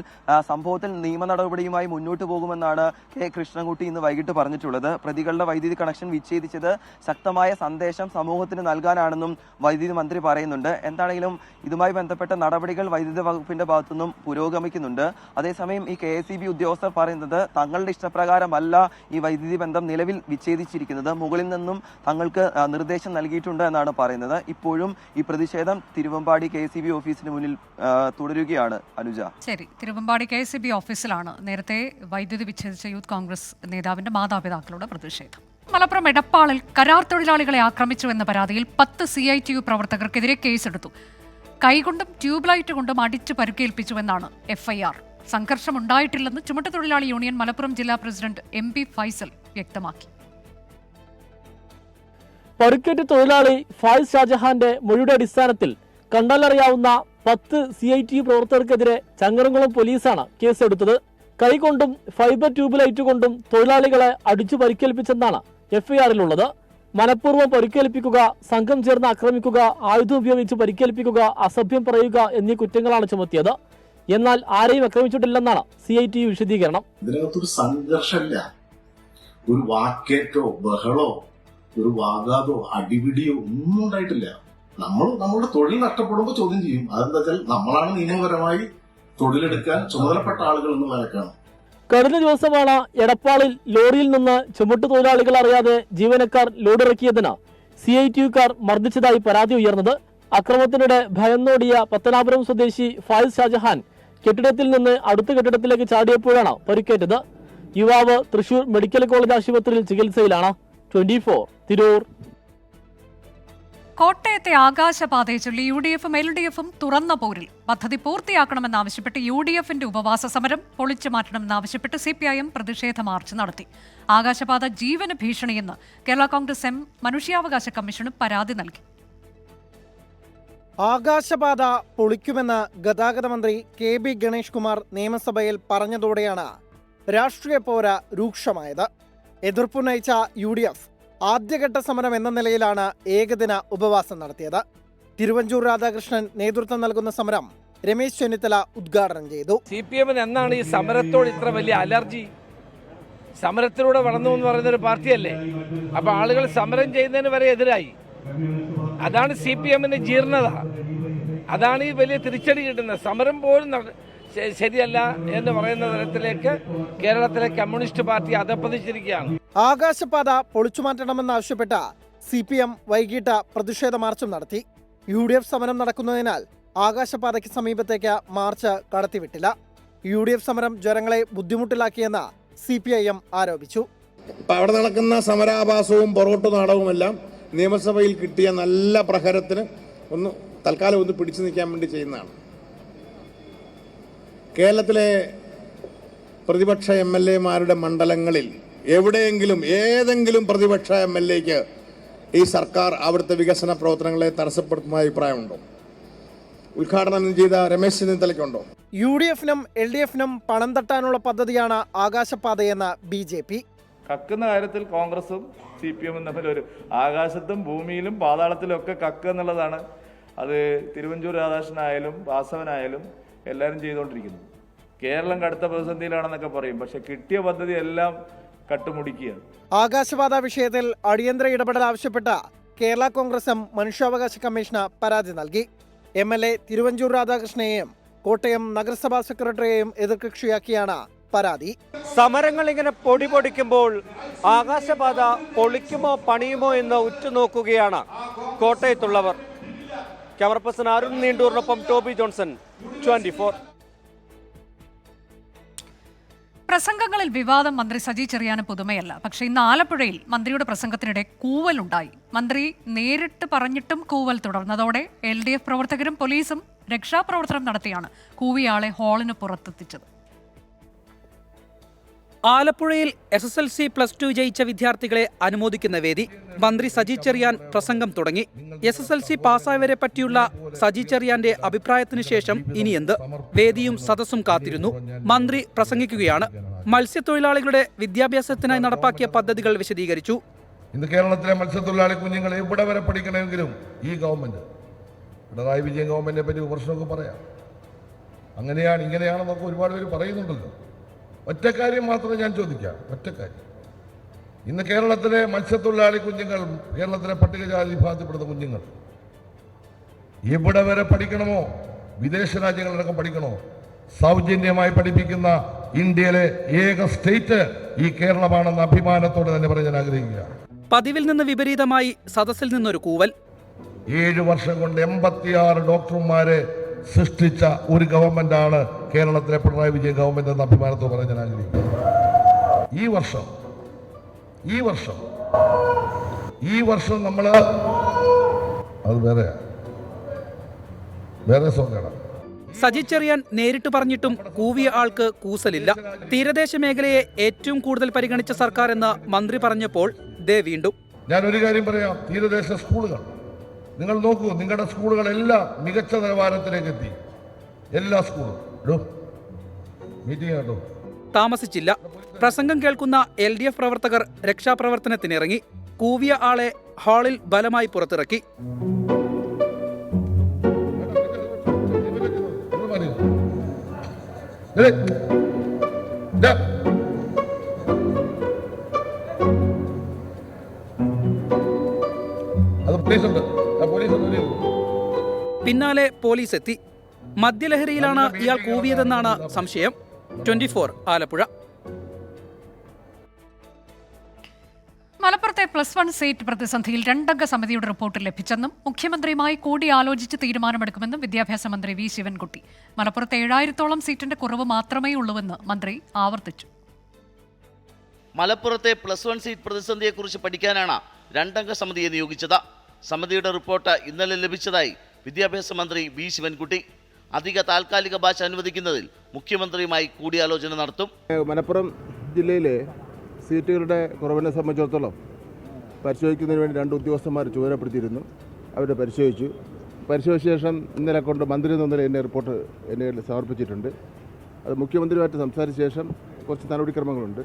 T: സംഭവത്തിൽ നിയമ നടപടിയുമായി മുന്നോട്ട് പോകുമെന്നാണ് K. കൃഷ്ണൻകുട്ടി ഇന്ന് വൈകിട്ട് പറഞ്ഞിട്ടുള്ളത്. പ്രതികളുടെ വൈദ്യുതി കണക്ഷൻ വിച്ഛേദിച്ചത് ശക്തമായ സന്ദേശം സമൂഹത്തിന് നൽകാനാണെന്നും വൈദ്യുതി മന്ത്രി പറയുന്നുണ്ട്. എന്താണെങ്കിലും ഇതുമായി ബന്ധപ്പെട്ട നടപടികൾ വൈദ്യുതി വകുപ്പിന്റെ ഭാഗത്തുനിന്നും പുരോഗമിക്കുന്നുണ്ട്. അതേസമയം ഈ KSEB ഉദ്യോഗസ്ഥർ പറയുന്നത് തങ്ങളുടെ ഇഷ്ടപ്രകാരമല്ല ഈ വൈദ്യുതി ബന്ധം നിലവിൽ വിച്ഛേദിച്ചിരിക്കുന്നത്, മുകളിൽ നിന്നും തങ്ങൾക്ക് നിർദ്ദേശം നൽകിയിട്ടുണ്ട് എന്നാണ് പറയുന്നത്. ഇപ്പോഴും ഈ പ്രതിഷേധം തിരുവമ്പാടി KSEB ഓഫീസിന് മുന്നിൽ തുടരുകയാണ്. അനുജ,
A: ശരി, തിരുവമ്പാടി KSEB ഓഫീസിലാണ് നേരത്തെ വൈദ്യുതി വിച്ഛേദിച്ച യൂത്ത് കോൺഗ്രസ് നേതാവിന്റെ മാതാപിതാക്കളുടെ പ്രതിഷേധം. മലപ്പുറം എടപ്പാളിൽ കരാർ തൊഴിലാളികളെ ആക്രമിച്ചു എന്ന പരാതിയിൽ 10 CITU പ്രവർത്തകർക്കെതിരെ കേസെടുത്തു. കൈകൊണ്ടും ട്യൂബ് ലൈറ്റ് കൊണ്ടും അടിച്ചു പരുക്കേൽപ്പിച്ചുവെന്നാണ് FIR. സംഘർഷമുണ്ടായിട്ടില്ലെന്ന് ചുമട്ടുതൊഴിലാളി യൂണിയൻ മലപ്പുറം ജില്ലാ പ്രസിഡന്റ് MP ഫൈസൽ വ്യക്തമാക്കി.
U: പരുക്കേറ്റ തൊഴിലാളി ഫായിസ് ഷാജഹാന്റെ മൊഴിയുടെ അടിസ്ഥാനത്തിൽ കണ്ടാലറിയാവുന്ന 10 CITU പ്രവർത്തകർക്കെതിരെ ചങ്ങരംകുളം പോലീസാണ് കേസെടുത്തത്. കൈകൊണ്ടും ഫൈബർ ട്യൂബ് ലൈറ്റ് കൊണ്ടും തൊഴിലാളികളെ അടിച്ചു പരിക്കേൽപ്പിച്ചെന്നാണ് FIR-ലുള്ളത്. മനഃപൂർവ്വം പരിക്കേൽപ്പിക്കുക, സംഘം ചേർന്ന് ആക്രമിക്കുക, ആയുധം ഉപയോഗിച്ച് പരിക്കേൽപ്പിക്കുക, അസഭ്യം പറയുക എന്നീ കുറ്റങ്ങളാണ് ചുമത്തിയത്. എന്നാൽ ആരെയും ആക്രമിച്ചിട്ടില്ലെന്നാണ് CITU വിശദീകരണം.
V: ഇതിനകത്തൊരു സംഘർഷമില്ല, ഒരു വാക്കേറ്റോ ബഹളോ ഒരു വാഗാതോ അടിപിടിയോ ഒന്നും ഉണ്ടായിട്ടില്ല. നമ്മൾ നമ്മുടെ തൊഴിൽ നഷ്ടപ്പെടുമ്പോൾ ചോദ്യം ചെയ്യും. അതെന്താ വെച്ചാൽ നമ്മളാണ് നിയമപരമായി തൊഴിലെടുക്കാൻ ചുമതലപ്പെട്ട ആളുകൾ എന്ന് നിലക്കാണ്.
U: കഴിഞ്ഞ ദിവസമാണ് എടപ്പാളിൽ ലോറിയിൽ നിന്ന് ചുമട്ടു തൊഴിലാളികൾ അറിയാതെ ജീവനക്കാർ ലോഡിറക്കിയതിന് CITU-കാർ മർദ്ദിച്ചതായി പരാതി ഉയർന്നത്. അക്രമത്തിനിടെ ഭയന്നോടിയ പത്തനാപുരം സ്വദേശി ഫായിസ് ഷാജഹാൻ കെട്ടിടത്തിൽ നിന്ന് അടുത്ത കെട്ടിടത്തിലേക്ക് ചാടിയപ്പോഴാണ് പരിക്കേറ്റത്. യുവാവ് തൃശൂർ മെഡിക്കൽ കോളേജ് ആശുപത്രിയിൽ ചികിത്സയിലാണ്. 24 തിരൂർ.
A: കോട്ടയത്തെ ആകാശപാതയെ ചൊല്ലി UDF-ഉം LDF-ഉം തുറന്ന പോരിൽ. പദ്ധതി പൂർത്തിയാക്കണമെന്നാവശ്യപ്പെട്ട് UDF-ന്റെ ഉപവാസ സമരം പൊളിച്ചു മാറ്റണമെന്നാവശ്യപ്പെട്ട് CPIM പ്രതിഷേധ മാർച്ച് നടത്തി. ആകാശപാത ജീവന് ഭീഷണിയെന്ന് കേരള കോൺഗ്രസ് M മനുഷ്യാവകാശ കമ്മീഷന് പരാതി നൽകി.
B: ആകാശപാത പൊളിക്കുമെന്ന് ഗതാഗത മന്ത്രി KB ഗണേഷ് കുമാർ നിയമസഭയിൽ പറഞ്ഞതോടെയാണ് രാഷ്ട്രീയ പോര രൂക്ഷമായത്. എതിർപ്പുന്നയിച്ച UDF ആദ്യഘട്ട സമരം എന്ന നിലയിലാണ് ഏകദിന ഉപവാസം നടത്തിയത്. തിരുവഞ്ചൂർ രാധാകൃഷ്ണൻ നേതൃത്വം നൽകുന്ന സമരം രമേശ് ചെന്നിത്തല ഉദ്ഘാടനം ചെയ്തു.
W: CPM-ന് എന്നാണ് ഈ സമരത്തോട് ഇത്ര വലിയ അലർജി? സമരത്തിലൂടെ വളർന്നു എന്ന് പറയുന്ന ഒരു പാർട്ടിയല്ലേ? അപ്പൊ ആളുകൾ സമരം ചെയ്യുന്നതിന് വരെ എതിരായി. അതാണ് CPM-ന് ജീർണത. അതാണ് ഈ വലിയ തിരിച്ചടി കിട്ടുന്നത്. സമരം പോലും ശരിയല്ല എന്ന് പറയുന്ന തരത്തിലേക്ക് കേരളത്തിലെ കമ്മ്യൂണിസ്റ്റ് പാർട്ടി അധപ്പതിച്ചിരിക്കുകയാണ്.
B: ആകാശപാത പൊളിച്ചുമാറ്റണമെന്നാവശ്യപ്പെട്ട CPM വൈകിട്ട് പ്രതിഷേധ മാർച്ചും നടത്തി. UDF സമരം നടക്കുന്നതിനാൽ ആകാശപാതയ്ക്ക് സമീപത്തേക്ക് മാർച്ച് കടത്തിവിട്ടില്ല. UDF സമരം ജനങ്ങളെ ബുദ്ധിമുട്ടിലാക്കിയെന്ന് CPIM ആരോപിച്ചു.
X: അവിടെ നടക്കുന്ന സമരാഭാസവും പൊറോട്ടു നാടകവുമെല്ലാം നിയമസഭയിൽ കിട്ടിയ നല്ല പ്രഹരത്തിന് തൽക്കാലം ഒന്ന് പിടിച്ചു നിൽക്കാൻ വേണ്ടി ചെയ്യുന്നതാണ്. കേരളത്തിലെ പ്രതിപക്ഷ MLA-മാരുടെ മണ്ഡലങ്ങളിൽ എവിടെയെങ്കിലും ഏതെങ്കിലും പ്രതിപക്ഷ MLA-ക്ക് ഈ സർക്കാർ അവിടുത്തെ വികസന പ്രവർത്തനങ്ങളെ തടസ്സപ്പെടുത്തുന്ന അഭിപ്രായമുണ്ടോ? ഉദ്ഘാടനം ചെയ്ത രമേശ് ചെന്നിത്തലയ്ക്കുണ്ടോ?
B: UDF-നും LDF-നും പണം തട്ടാനുള്ള പദ്ധതിയാണ് ആകാശപാതയെന്ന് BJP.
Y: കക്കുന്ന കാര്യത്തിൽ കോൺഗ്രസും CPM-ഉം തമ്മിൽ ഒരു ആകാശത്തും ഭൂമിയിലും പാതാളത്തിലും ഒക്കെ കക്ക് എന്നുള്ളതാണ്. അത് തിരുവഞ്ചൂർ രാധാകൃഷ്ണനായാലും വാസവനായാലും എല്ലാവരും ചെയ്തുകൊണ്ടിരിക്കുന്നു. കേരളം കടുത്ത പ്രതിസന്ധിയിലാണെന്നൊക്കെ പറയും, പക്ഷെ കിട്ടിയ പദ്ധതി എല്ലാം കട്ടുമുടിക്കുകയാണ്.
B: ആകാശപാത വിഷയത്തിൽ അടിയന്തര ഇടപെടൽ ആവശ്യപ്പെട്ട കേരള കോൺഗ്രസും മനുഷ്യാവകാശ കമ്മീഷന് പരാതി നൽകി. MLA തിരുവഞ്ചൂർ രാധാകൃഷ്ണനെയും കോട്ടയം നഗരസഭാ സെക്രട്ടറിയെയും എതിർകക്ഷിയാക്കിയാണ് പരാതി.
C: സമരങ്ങൾ ഇങ്ങനെ പൊടി പൊടിക്കുമ്പോൾ ആകാശപാത പൊളിക്കുമോ പണിയുമോ എന്ന് ഉറ്റുനോക്കുകയാണ് കോട്ടയത്തുള്ളവർ. ക്യാമറ പേഴ്സൺ അരുൺ നീണ്ടൂറിനൊപ്പം ടോബി ജോൺസൺ, 24.
A: പ്രസംഗങ്ങളിൽ വിവാദം മന്ത്രി സജി ചെറിയാന് പുതുമയല്ല. പക്ഷേ ഇന്ന് ആലപ്പുഴയിൽ മന്ത്രിയുടെ പ്രസംഗത്തിനിടെ കൂവലുണ്ടായി. മന്ത്രി നേരിട്ട് പറഞ്ഞിട്ടും കൂവൽ തുടർന്നതോടെ LDF പ്രവർത്തകരും പോലീസും രക്ഷാപ്രവർത്തനം നടത്തിയാണ് കൂവിയാളെ ഹാളിന് പുറത്തെത്തിച്ചത്.
O: ആലപ്പുഴയിൽ SSLC +2 ജയിച്ച വിദ്യാർത്ഥികളെ അനുമോദിക്കുന്ന വേദി. മന്ത്രി സജി ചെറിയാൻ പ്രസംഗം തുടങ്ങി. SSLC പാസ്സായവരെ പറ്റിയുള്ള സജി ചെറിയാന്റെ അഭിപ്രായത്തിന് ശേഷം ഇനി എന്ത്? വേദിയും സദസ്സും കാത്തിരുന്നു. മന്ത്രി പ്രസംഗിക്കുകയാണ്. മത്സ്യത്തൊഴിലാളികളുടെ വിദ്യാഭ്യാസത്തിനായി നടപ്പാക്കിയ പദ്ധതികൾ വിശദീകരിച്ചു.
D: ഇന്ന് കേരളത്തിലെ മത്സ്യത്തൊഴിലാളി കുഞ്ഞുങ്ങൾ എവിടെ വരെ പഠിക്കണമെങ്കിലും ഈ ഗവൺമെന്റ്, പിണറായി വിജയൻ ഗവൺമെന്റിനെ പറ്റി വിമർശനമൊക്കെ പറയാം. അങ്ങനെയാണ് ഇങ്ങനെയാണെന്നൊക്കെ ഒരുപാട് പേര് പറയുന്നുണ്ടല്ലോ. ഒറ്റ കാര്യം മാത്രമേ ഞാൻ ചോദിക്കാം, ഒറ്റ കാര്യം. ഇന്ന് കേരളത്തിലെ മത്സ്യത്തൊഴിലാളി കുഞ്ഞുങ്ങൾ, കേരളത്തിലെ പട്ടികജാതി വിഭാഗത്തിൽപ്പെടുന്ന കുഞ്ഞുങ്ങൾ എവിടെ വരെ പഠിക്കണമോ, വിദേശ രാജ്യങ്ങളിലടക്കം പഠിക്കണോ, സൗജന്യമായി പഠിപ്പിക്കുന്ന ഇന്ത്യയിലെ ഏക സ്റ്റേറ്റ് ഈ കേരളമാണെന്ന അഭിമാനത്തോടെ തന്നെ പറയാൻ ഞാൻ ആഗ്രഹിക്കുക.
O: പതിവിൽ നിന്ന് വിപരീതമായി സദസ്സിൽ നിന്നൊരു കൂവൽ.
D: 7 വർഷം കൊണ്ട് 86 ഡോക്ടർമാരെ സൃഷ്ടിച്ച ഒരു ഗവൺമെന്റാണ് കേരളത്തിലെ പിണറായി വിജയൻ ഗവൺമെന്റ് എന്ന അഭിമാനത്തോടെ പറയാൻ ഞാൻ ആഗ്രഹിക്കുന്നു. ഈ വർഷം നമ്മൾ അത് വേറെ സോങ്ങാണ്.
O: സജി ചെറിയാൻ നേരിട്ട് പറഞ്ഞിട്ടും കൂവിയ ആൾക്ക് കൂസലില്ല. തീരദേശ മേഖലയെ ഏറ്റവും കൂടുതൽ പരിഗണിച്ച സർക്കാർ എന്ന് മന്ത്രി പറഞ്ഞപ്പോൾ ദേ വീണ്ടും.
D: ഞാനൊരു കാര്യം പറയാം, തീരദേശ സ്കൂളുകൾ നിങ്ങൾ നോക്കൂ, നിങ്ങളുടെ സ്കൂളുകളെല്ലാം മികച്ച നിലവാരത്തിലേക്ക് എത്തി. എല്ലാ സ്കൂളും മീറ്റിംഗ് കേട്ടോ.
O: താമസിച്ചില്ല. പ്രസംഗം കേൾക്കുന്ന LDF പ്രവർത്തകർ രക്ഷാപ്രവർത്തനത്തിനിറങ്ങി. കൂവിയ ആളെ ഹാളിൽ ബലമായി പുറത്തിറക്കി. പിന്നാലെ പോലീസ് എത്തി. മദ്യലഹരിയിലാണ് ഇയാൾ കൂവിയതെന്നാണ് സംശയം. 24 ആലപ്പുഴ.
A: മലപ്പുറത്തെ +1 സീറ്റ് പ്രതിസന്ധിയിൽ 2-അംഗ സമിതിയുടെ റിപ്പോർട്ട് ലഭിച്ചെന്നും മുഖ്യമന്ത്രിയുമായി കൂടിയാലോചിച്ച് തീരുമാനമെടുക്കുമെന്നും വിദ്യാഭ്യാസ മന്ത്രി V ശിവൻകുട്ടി. മലപ്പുറത്ത് 7000-ഓളം സീറ്റിന്റെ കുറവ് മാത്രമേ ഉള്ളൂവെന്ന് മന്ത്രി ആവർത്തിച്ചു.
E: മലപ്പുറത്തെ +1 സീറ്റ് പ്രതിസന്ധിയെക്കുറിച്ച് പഠിക്കാനാണ് 2-അംഗ സമിതിയെ നിയോഗിച്ചത്. സമിതിയുടെ റിപ്പോർട്ട് ഇന്നലെ ലഭിച്ചതായി വിദ്യാഭ്യാസ മന്ത്രി V ശിവൻകുട്ടി. അധിക താൽക്കാലിക ബാച്ച് അനുവദിക്കുന്നതിൽ മുഖ്യമന്ത്രിയുമായി കൂടിയാലോചന നടത്തും.
X: മലപ്പുറം ജില്ലയിലെ സീറ്റുകളുടെ കുറവിനെ സംബന്ധിച്ചിടത്തോളം പരിശോധിക്കുന്നതിന് വേണ്ടി 2 ഉദ്യോഗസ്ഥന്മാർ ചുമതലപ്പെടുത്തിയിരുന്നു. അവരെ പരിശോധിച്ച ശേഷം ഇന്നലെ കൊണ്ട് മന്ത്രി ഇന്നലെ എൻ്റെ റിപ്പോർട്ട് എന്നെ സമർപ്പിച്ചിട്ടുണ്ട്. അത് മുഖ്യമന്ത്രിയുമായിട്ട് സംസാരിച്ച ശേഷം കുറച്ച് നടപടിക്രമങ്ങളുണ്ട്.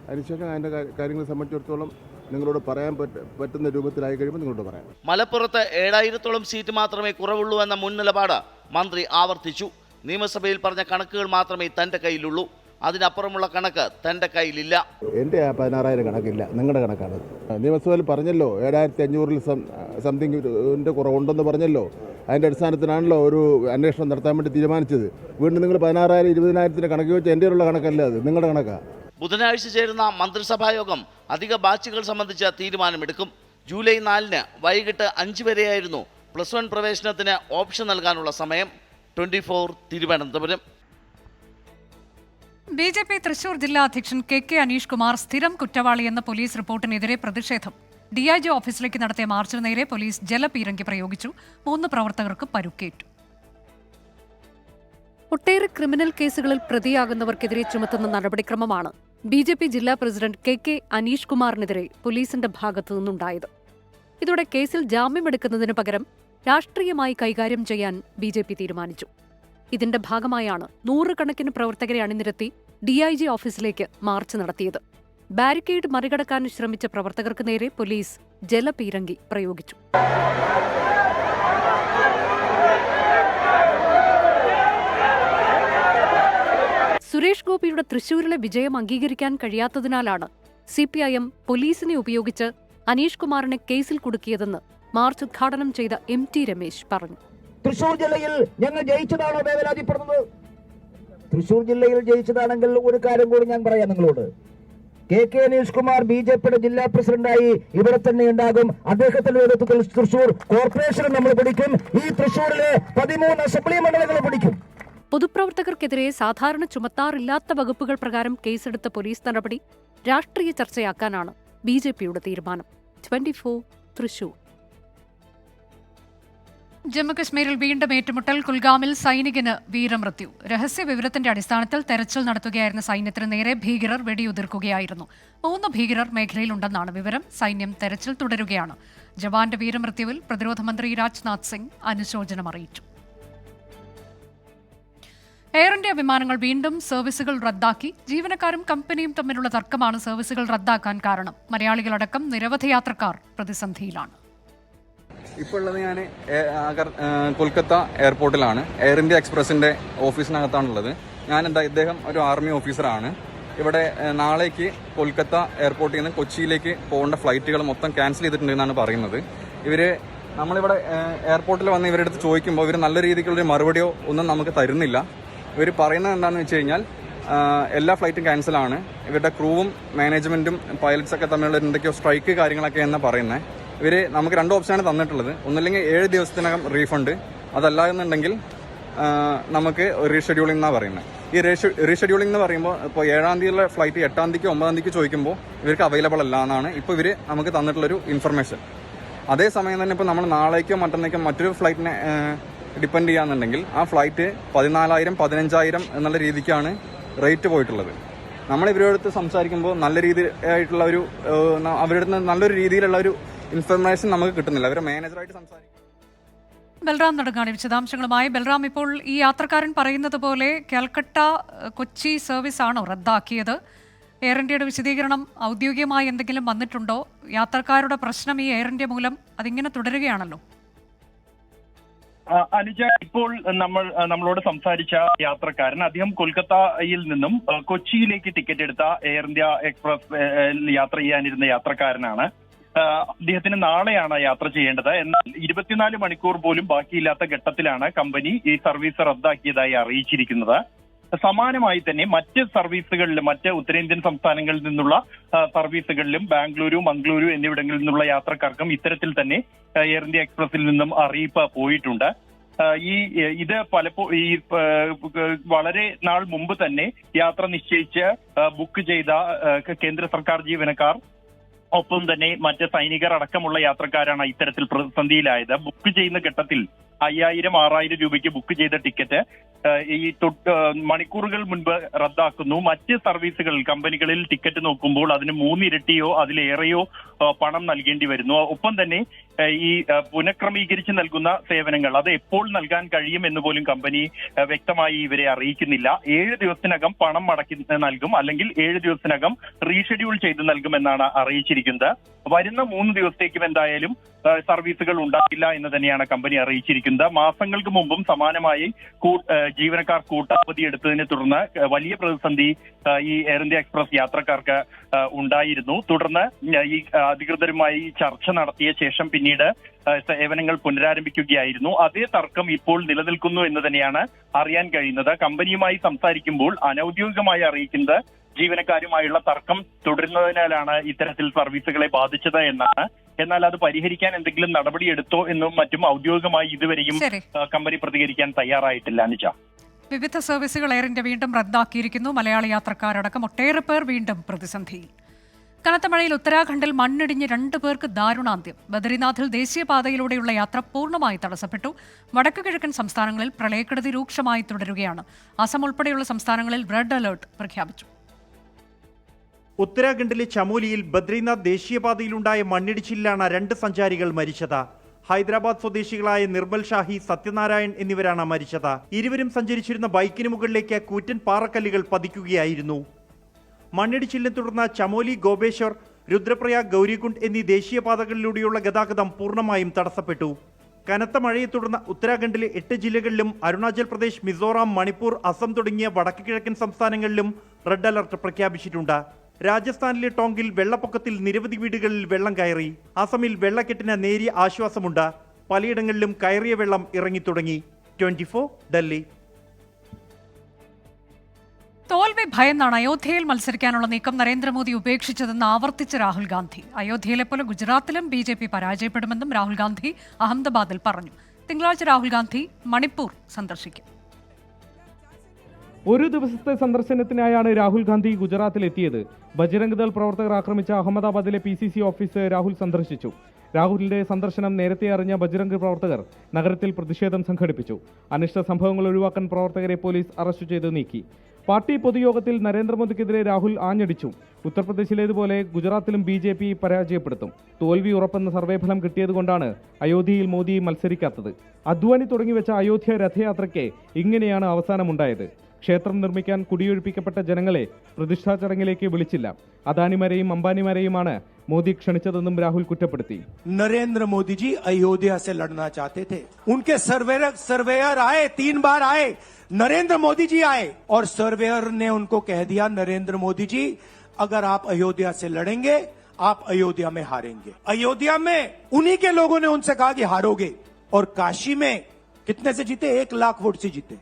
X: അതിനുശേഷം അതിൻ്റെ കാര്യങ്ങളെ സംബന്ധിച്ചിടത്തോളം നിങ്ങളോട് പറയാൻ പറ്റുന്ന രൂപത്തിലായി കഴിയുമ്പോൾ നിങ്ങളോട് പറയാം.
E: മലപ്പുറത്ത് 7000-ഓളം സീറ്റ് മാത്രമേ കുറവുള്ളൂ എന്ന മുൻ നിലപാട് മന്ത്രി ആവർത്തിച്ചു. നിയമസഭയിൽ പറഞ്ഞ കണക്കുകൾ മാത്രമേ തന്റെ കയ്യിലുള്ളൂ. അതിനപ്പുറമുള്ള കണക്ക് തന്റെ കയ്യിലില്ല.
X: എൻ്റെ 16,000 കണക്കില്ല, നിങ്ങളുടെ കണക്കാണ്. നിയമസഭയിൽ പറഞ്ഞല്ലോ 7500-ൽ സംതിങ്ങിൻ്റെ കുറവുണ്ടെന്ന് പറഞ്ഞല്ലോ. അതിൻ്റെ അടിസ്ഥാനത്തിലാണല്ലോ ഒരു അന്വേഷണം നടത്താൻ വേണ്ടി തീരുമാനിച്ചത്. വീണ്ടും നിങ്ങൾ 16,000 20,000-ന്റെ കണക്ക് വെച്ച് എൻ്റെ ഉള്ള കണക്കല്ല, അത് നിങ്ങളുടെ കണക്കാണ്.
E: ബുധനാഴ്ച ചേരുന്ന മന്ത്രിസഭായോഗം അധിക ബാച്ചുകൾ സംബന്ധിച്ച തീരുമാനമെടുക്കും. ജൂലൈ 4-ന് വൈകിട്ട് 5 വരെയായിരുന്നു +1 പ്രവേശനത്തിന് ഓപ്ഷൻ നൽകാനുള്ള സമയം. 24 തിരുവനന്തപുരം.
A: BJP തൃശൂർ ജില്ലാ അധ്യക്ഷൻ KK അനീഷ് കുമാർ സ്ഥിരം കുറ്റവാളിയെന്ന പോലീസ് റിപ്പോർട്ടിനെതിരെ പ്രതിഷേധം. DIG ഓഫീസിലേക്ക് നടത്തിയ മാർച്ചിന് നേരെ പോലീസ് ജലപീരങ്കി പ്രയോഗിച്ചു. 3 പ്രവർത്തകർക്ക് പരുക്കേറ്റു. ഒട്ടേറെ ക്രിമിനൽ കേസുകളിൽ പ്രതിയാകുന്നവർക്കെതിരെ ചുമത്തുന്ന നടപടിക്രമമാണ് BJP ജില്ലാ പ്രസിഡന്റ് KK അനീഷ് കുമാറിനെതിരെ പോലീസിന്റെ ഭാഗത്തു നിന്നുണ്ടായത്. ഇതോടെ കേസിൽ ജാമ്യമെടുക്കുന്നതിന് പകരം രാഷ്ട്രീയമായി കൈകാര്യം ചെയ്യാൻ BJP തീരുമാനിച്ചു. ഇതിന്റെ ഭാഗമായാണ് 100 കണക്കിന് പ്രവർത്തകരെ അണിനിരത്തി DIG ഓഫീസിലേക്ക് മാർച്ച് നടത്തിയത്. ബാരിക്കേഡ് മറികടക്കാൻ ശ്രമിച്ച പ്രവർത്തകർക്ക് നേരെ പോലീസ് ജലപീരങ്കി പ്രയോഗിച്ചു. സുരേഷ് ഗോപിയുടെ തൃശൂരിലെ വിജയം അംഗീകരിക്കാൻ കഴിയാത്തതിനാലാണ് CPIM പോലീസിനെ ഉപയോഗിച്ച്
F: അനീഷ് കുമാറിനെ കേസിൽ കുടുക്കിയതെന്ന് മാർച്ച് ഉദ്ഘാടനം ചെയ്ത MT രമേശ് പറഞ്ഞു.
G: തൃശൂർ ജില്ലയിൽ ഞങ്ങൾ ജയിച്ചതാണോ വേവലാതിപ്പെടുന്നത്? തൃശൂർ ജില്ലയിൽ ജയിച്ചതാണെങ്കിൽ ഒരു കാര്യം കൂടി ഞാൻ പറയാം നിങ്ങളോട്. KK അനീഷ് കുമാർ BJPയുടെ ജില്ലാ പ്രസിഡന്റായി ഇവിടെ തന്നെ ഉണ്ടാകും. അദ്ദേഹത്തിന്റെ നേതൃത്വത്തിൽ തൃശൂർ കോർപ്പറേഷൻ നമ്മൾ പിടിക്കും. ഈ തൃശൂരിലെ 13 അസംബ്ലി മണ്ഡലങ്ങൾ പിടിക്കും.
F: പൊതുപ്രവർത്തകർക്കെതിരെ സാധാരണ ചുമത്താറില്ലാത്ത വകുപ്പുകൾ പ്രകാരം കേസെടുത്ത പോലീസ് നടപടി രാഷ്ട്രീയ ചർച്ചയാക്കാനാണ് BJPയുടെ തീരുമാനം. 24 തൃശൂർ.
A: ജമ്മുകശ്മീരിൽ വീണ്ടും ഏറ്റുമുട്ടൽ. കുൽഗാമിൽ സൈനികന് വീരമൃത്യു. രഹസ്യ വിവരത്തിന്റെ അടിസ്ഥാനത്തിൽ തെരച്ചിൽ നടത്തുകയായിരുന്ന സൈന്യത്തിന് നേരെ ഭീകരർ വെടിയുതിർക്കുകയായിരുന്നു. 3 ഭീകരർ മേഖലയിലുണ്ടെന്നാണ് വിവരം. സൈന്യം തെരച്ചിൽ തുടരുകയാണ്. ജവാന്റെ വീരമൃത്യുവിൽ പ്രതിരോധ മന്ത്രി രാജ്നാഥ് സിംഗ് അനുശോചനം അറിയിച്ചു. എയർ ഇന്ത്യ വിമാനങ്ങൾ വീണ്ടും സർവീസുകൾ റദ്ദാക്കി. ജീവനക്കാരും കമ്പനിയും തമ്മിലുള്ള തർക്കമാണ് സർവീസുകൾ റദ്ദാക്കാൻ കാരണം. മലയാളികളടക്കം നിരവധി യാത്രക്കാർ പ്രതിസന്ധിയിലാണ്.
H: ഇപ്പോൾ ഉള്ളത് ഞാൻ കൊൽക്കത്ത എയർപോർട്ടിലാണ്. എയർ ഇന്ത്യ എക്സ്പ്രസിൻ്റെ ഓഫീസിനകത്താണുള്ളത്. ഇദ്ദേഹം ഒരു ആർമി ഓഫീസറാണ്. ഇവിടെ നാളേക്ക് കൊൽക്കത്ത എയർപോർട്ടിൽ നിന്ന് കൊച്ചിയിലേക്ക് പോകേണ്ട ഫ്ലൈറ്റുകൾ മൊത്തം ക്യാൻസൽ ചെയ്തിട്ടുണ്ടെന്നാണ് പറയുന്നത്. നമ്മളിവിടെ എയർപോർട്ടിൽ വന്ന് ഇവരുടെ അടുത്ത് ചോദിക്കുമ്പോൾ ഇവർ നല്ല രീതിക്കുള്ളൊരു മറുപടിയോ ഒന്നും നമുക്ക് തരുന്നില്ല. ഇവർ പറയുന്നത് എന്താണെന്ന് വെച്ച് കഴിഞ്ഞാൽ എല്ലാ ഫ്ലൈറ്റും ക്യാൻസലാണ്. ഇവരുടെ ക്രൂവും മാനേജ്മെൻറ്റും പൈലറ്റ്സൊക്കെ തമ്മിലുള്ള എന്തൊക്കെയോ സ്ട്രൈക്ക് കാര്യങ്ങളൊക്കെ എന്നാണ് പറയുന്നത്. നമുക്ക് 2 ഓപ്ഷനാണ് തന്നിട്ടുള്ളത്. ഒന്നില്ലെങ്കിൽ 7 ദിവസത്തിനകം റീഫണ്ട്, അതല്ല എന്നുണ്ടെങ്കിൽ നമുക്ക് റീഷെഡ്യൂളിംഗ് എന്നാണ് പറയുന്നത്. ഈ റീഷെഡ്യൂളിംഗ് എന്ന് പറയുമ്പോൾ ഇപ്പോൾ 7-ാം തീയതിയിലെ ഫ്ലൈറ്റ് 8-ാം തീയതിക്കോ 9-ാം തീയതിക്ക് ചോദിക്കുമ്പോൾ ഇവർക്ക് അവൈലബിൾ അല്ല എന്നാണ് ഇപ്പോൾ ഇവർ നമുക്ക് തന്നിട്ടുള്ളൊരു ഇൻഫർമേഷൻ. അതേസമയം തന്നെ ഇപ്പോൾ നമ്മൾ നാളേക്കോ മറ്റന്നേക്കോ മറ്റൊരു ഫ്ലൈറ്റിനെ ഡിപ്പെൻഡ് ചെയ്യാന്നുണ്ടെങ്കിൽ ആ ഫ്ലൈറ്റ് 14,000 15,000 എന്നുള്ള രീതിക്കാണ് റേറ്റ് പോയിട്ടുള്ളത്. നമ്മൾ ഇവരോടത്ത് സംസാരിക്കുമ്പോൾ നല്ല രീതിയായിട്ടുള്ള അവരുടെ നല്ലൊരു രീതിയിലുള്ള ഒരു ഇൻഫർമേഷൻ നമുക്ക് കിട്ടുന്നില്ല. അവരെ മാനേജറായിട്ട് സംസാരിക്കും.
A: ബൽറാം നെടുങ്ങാടി വിശദാംശങ്ങളുമായി. ബൽറാം, ഇപ്പോൾ ഈ യാത്രക്കാരൻ പറയുന്നത് പോലെ കാൽക്കട്ട കൊച്ചി സർവീസ് ആണോ റദ്ദാക്കിയത്? എയർ ഇന്ത്യയുടെ വിശദീകരണം ഔദ്യോഗികമായി എന്തെങ്കിലും വന്നിട്ടുണ്ടോ? യാത്രക്കാരുടെ പ്രശ്നം ഈ എയർ ഇന്ത്യ മൂലം അതിങ്ങനെ തുടരുകയാണല്ലോ.
J: അനുജ, ഇപ്പോൾ നമ്മളോട് സംസാരിച്ച യാത്രക്കാരൻ അദ്ദേഹം കൊൽക്കത്തയിൽ നിന്നും കൊച്ചിയിലേക്ക് ടിക്കറ്റ് എടുത്ത എയർ ഇന്ത്യ എക്സ്പ്രസ് യാത്ര ചെയ്യാനിരുന്ന യാത്രക്കാരനാണ്. അദ്ദേഹത്തിന് നാളെയാണ് യാത്ര ചെയ്യേണ്ടത്. എന്നാൽ 24 മണിക്കൂർ പോലും ബാക്കിയില്ലാത്ത ഘട്ടത്തിലാണ് കമ്പനി ഈ സർവീസ് റദ്ദാക്കിയതായി അറിയിച്ചിരിക്കുന്നത്. സമാനമായി തന്നെ മറ്റ് സർവീസുകളിലും മറ്റ് ഉത്തരേന്ത്യൻ സംസ്ഥാനങ്ങളിൽ നിന്നുള്ള സർവീസുകളിലും ബാംഗ്ലൂരു, മംഗളൂരു എന്നിവിടങ്ങളിൽ നിന്നുള്ള യാത്രക്കാർക്കും ഇത്തരത്തിൽ തന്നെ എയർ ഇന്ത്യ എക്സ്പ്രസിൽ നിന്നും അറിയിപ്പ് പോയിട്ടുണ്ട്. ഇത് വളരെ നാൾ മുമ്പ് തന്നെ യാത്ര നിശ്ചയിച്ച് ബുക്ക് ചെയ്ത കേന്ദ്ര സർക്കാർ ജീവനക്കാർ, ഒപ്പം തന്നെ മറ്റ് സൈനികർ അടക്കമുള്ള യാത്രക്കാരാണ് ഇത്തരത്തിൽ പ്രതിസന്ധിയിലായത്. ബുക്ക് ചെയ്യുന്ന ഘട്ടത്തിൽ 5,000-6,000 രൂപയ്ക്ക് ബുക്ക് ചെയ്ത ടിക്കറ്റ് മണിക്കൂറുകൾ മുൻപ് റദ്ദാക്കുന്നു. മറ്റ് സർവീസുകളിൽ കമ്പനികളിൽ ടിക്കറ്റ് നോക്കുമ്പോൾ അതിന് 3 ഇരട്ടിയോ അതിലേറെയോ പണം നൽകേണ്ടി വരുന്നു. ഒപ്പം തന്നെ ഈ പുനഃക്രമീകരിച്ച് നൽകുന്ന സേവനങ്ങൾ അത് എപ്പോൾ നൽകാൻ കഴിയും എന്ന് പോലും കമ്പനി വ്യക്തമായി ഇവരെ അറിയിക്കുന്നില്ല. 7 ദിവസത്തിനകം പണം മടക്കി നൽകും, അല്ലെങ്കിൽ 7 ദിവസത്തിനകം റീഷെഡ്യൂൾ ചെയ്ത് നൽകുമെന്നാണ് അറിയിച്ചിരിക്കുന്നത്. വരുന്ന 3 ദിവസത്തേക്കും എന്തായാലും സർവീസുകൾ ഉണ്ടാകില്ല എന്ന് തന്നെയാണ് കമ്പനി അറിയിച്ചിരിക്കുന്നത്. മാസങ്ങൾക്ക് മുമ്പും സമാനമായി ജീവനക്കാർ കൂട്ടാവധി എടുത്തതിനെ തുടർന്ന് വലിയ പ്രതിസന്ധി ഈ എയർ ഇന്ത്യ എക്സ്പ്രസ് യാത്രക്കാർക്ക് ഉണ്ടായിരുന്നു. തുടർന്ന് ഈ അധികൃതരുമായി ചർച്ച നടത്തിയ ശേഷം പിന്നീട് സേവനങ്ങൾ പുനരാരംഭിക്കുകയായിരുന്നു. അതേ തർക്കം ഇപ്പോൾ നിലനിൽക്കുന്നു എന്ന് തന്നെയാണ് അറിയാൻ കഴിയുന്നത്. കമ്പനിയുമായി സംസാരിക്കുമ്പോൾ അനൌദ്യോഗികമായി അറിയിക്കുന്നത് ജീവനക്കാരുമായുള്ള തർക്കം തുടരുന്നതിനാലാണ് ഇത്തരത്തിൽ സർവീസുകളെ ബാധിച്ചത് എന്നാണ്. എന്നാൽ അത് പരിഹരിക്കാൻ എന്തെങ്കിലും നടപടിയെടുത്തോ എന്നും മറ്റും ഔദ്യോഗികമായി ഇതുവരെയും കമ്പനി പ്രതികരിക്കാൻ തയ്യാറായിട്ടില്ല. അനുജ,
A: വിവിധ സർവീസുകൾ എയർ ഇന്ത്യ വീണ്ടും റദ്ദാക്കിയിരിക്കുന്നു. മലയാളി യാത്രക്കാരടക്കം ഒട്ടേറെ പേർ വീണ്ടും പ്രതിസന്ധിയിൽ. കനത്ത മഴയിൽ ഉത്തരാഖണ്ഡിൽ മണ്ണിടിഞ്ഞ് 2 പേർക്ക് ദാരുണാന്ത്യം. ബദ്രിനാഥിൽ ദേശീയപാതയിലൂടെയുള്ള യാത്ര പൂർണ്ണമായി തടസ്സപ്പെട്ടു. വടക്കു കിഴക്കൻ സംസ്ഥാനങ്ങളിൽ പ്രളയക്കെടുതി രൂക്ഷമായി തുടരുകയാണ്. അസം ഉൾപ്പെടെയുള്ള സംസ്ഥാനങ്ങളിൽ റെഡ് അലർട്ട് പ്രഖ്യാപിച്ചു.
K: ഉത്തരാഖണ്ഡിലെ ചമോലിയിൽ ബദ്രിനാഥ് ദേശീയപാതയിലുണ്ടായ മണ്ണിടിച്ചിലാണ് 2 സഞ്ചാരികൾ മരിച്ചത്. ഹൈദരാബാദ് സ്വദേശികളായ നിർമ്മൽ ഷാഹി, സത്യനാരായൺ എന്നിവരാണ് മരിച്ചത്. ഇരുവരും സഞ്ചരിച്ചിരുന്ന ബൈക്കിന് മുകളിലേക്ക് കൂറ്റൻ പാറക്കല്ലുകൾ പതിക്കുകയായിരുന്നു. മണ്ണിടിച്ചിലിനെ തുടർന്ന് ചമോലി, ഗോപേശ്വർ, രുദ്രപ്രയാഗ്, ഗൗരികുണ്ട് എന്നീ ദേശീയപാതകളിലൂടെയുള്ള ഗതാഗതം പൂർണ്ണമായും തടസ്സപ്പെട്ടു. കനത്ത മഴയെ തുടർന്ന് ഉത്തരാഖണ്ഡിലെ 8 ജില്ലകളിലും അരുണാചൽ പ്രദേശ്, മിസോറാം, മണിപ്പൂർ, അസം തുടങ്ങിയ വടക്ക് കിഴക്കൻ സംസ്ഥാനങ്ങളിലും റെഡ് അലർട്ട് പ്രഖ്യാപിച്ചിട്ടുണ്ട്. രാജസ്ഥാനിലെ ടോങ്കിൽ വെള്ളപ്പൊക്കത്തിൽ നിരവധി വീടുകളിൽ വെള്ളം കയറി. അസമിൽ വെള്ളക്കെട്ടിന് നേരിയ ആശ്വാസമുണ്ട്. പലയിടങ്ങളിലും കയറിയ വെള്ളം ഇറങ്ങിത്തുടങ്ങി. 24 ഡൽഹി.
A: തോൽവി ഭയന്നാണ് അയോധ്യയിൽ മത്സരിക്കാനുള്ള നീക്കം നരേന്ദ്രമോദി ഉപേക്ഷിച്ചതെന്ന് ആവർത്തിച്ച് രാഹുൽ ഗാന്ധി. അയോധ്യയിലെ പോലെ ഗുജറാത്തിലും BJP പരാജയപ്പെടുമെന്നും രാഹുൽ ഗാന്ധി അഹമ്മദാബാദിൽ പറഞ്ഞു. തിങ്കളാഴ്ച രാഹുൽ ഗാന്ധി മണിപ്പൂർ സന്ദർശിക്കും.
I: ഒരു ദിവസത്തെ സന്ദർശനത്തിനായാണ് രാഹുൽ ഗാന്ധി ഗുജറാത്തിലെത്തിയത്. ബജ്രംഗ് ദൾ പ്രവർത്തകർ ആക്രമിച്ച അഹമ്മദാബാദിലെ PCC ഓഫീസ് രാഹുൽ സന്ദർശിച്ചു. രാഹുലിന്റെ സന്ദർശനം നേരത്തെ അറിഞ്ഞ ബജ്രംഗ് പ്രവർത്തകർ നഗരത്തിൽ പ്രതിഷേധം സംഘടിപ്പിച്ചു. അനിഷ്ട സംഭവങ്ങൾ ഒഴിവാക്കാൻ പ്രവർത്തകരെ പോലീസ് അറസ്റ്റ് ചെയ്ത് നീക്കി. പാർട്ടി പൊതുയോഗത്തിൽ നരേന്ദ്രമോദിക്കെതിരെ രാഹുൽ ആഞ്ഞടിച്ചു. ഉത്തർപ്രദേശിലേതുപോലെ ഗുജറാത്തിലും BJP പരാജയപ്പെടുത്തും. തോൽവി ഉറപ്പെന്ന സർവേ ഫലം കിട്ടിയതുകൊണ്ടാണ് അയോധ്യയിൽ മോദി മത്സരിക്കാത്തത്. അദ്വാനി തുടങ്ങിവെച്ച അയോധ്യ രഥയാത്രയ്ക്ക് ഇങ്ങനെയാണ് അവസാനമുണ്ടായത്. ക്ഷേത്രം നിർമ്മിക്കാൻ കുടിയൊഴിപ്പിക്കപ്പെട്ട ജനങ്ങളെ പ്രതിഷ്ഠാ ചടങ്ങിലേക്ക് വിളിച്ചില്ല. അദാനിമാരെയും അംബാനിമാരെയുമാണ് മോദി ക്ഷണിച്ചതെന്നും രാഹുൽ കുറ്റപ്പെടുത്തി.
L: नरेंद्र मोदी जी अयोध्या से लड़ना चाहते थे. उनके सर्वेयर आए, 3 बार आए. नरेंद्र मोदी जी आए और सर्वेयर ने उनको कह दिया, नरेंद्र मोदी जी अगर आप अयोध्या से लड़ेंगे आप अयोध्या में हारेंगे. अयोध्या में उन्हीं के लोगों ने उनसे कहा कि हारोगे. और काशी में कितने से जीते? 1 लाख वोट से जीते.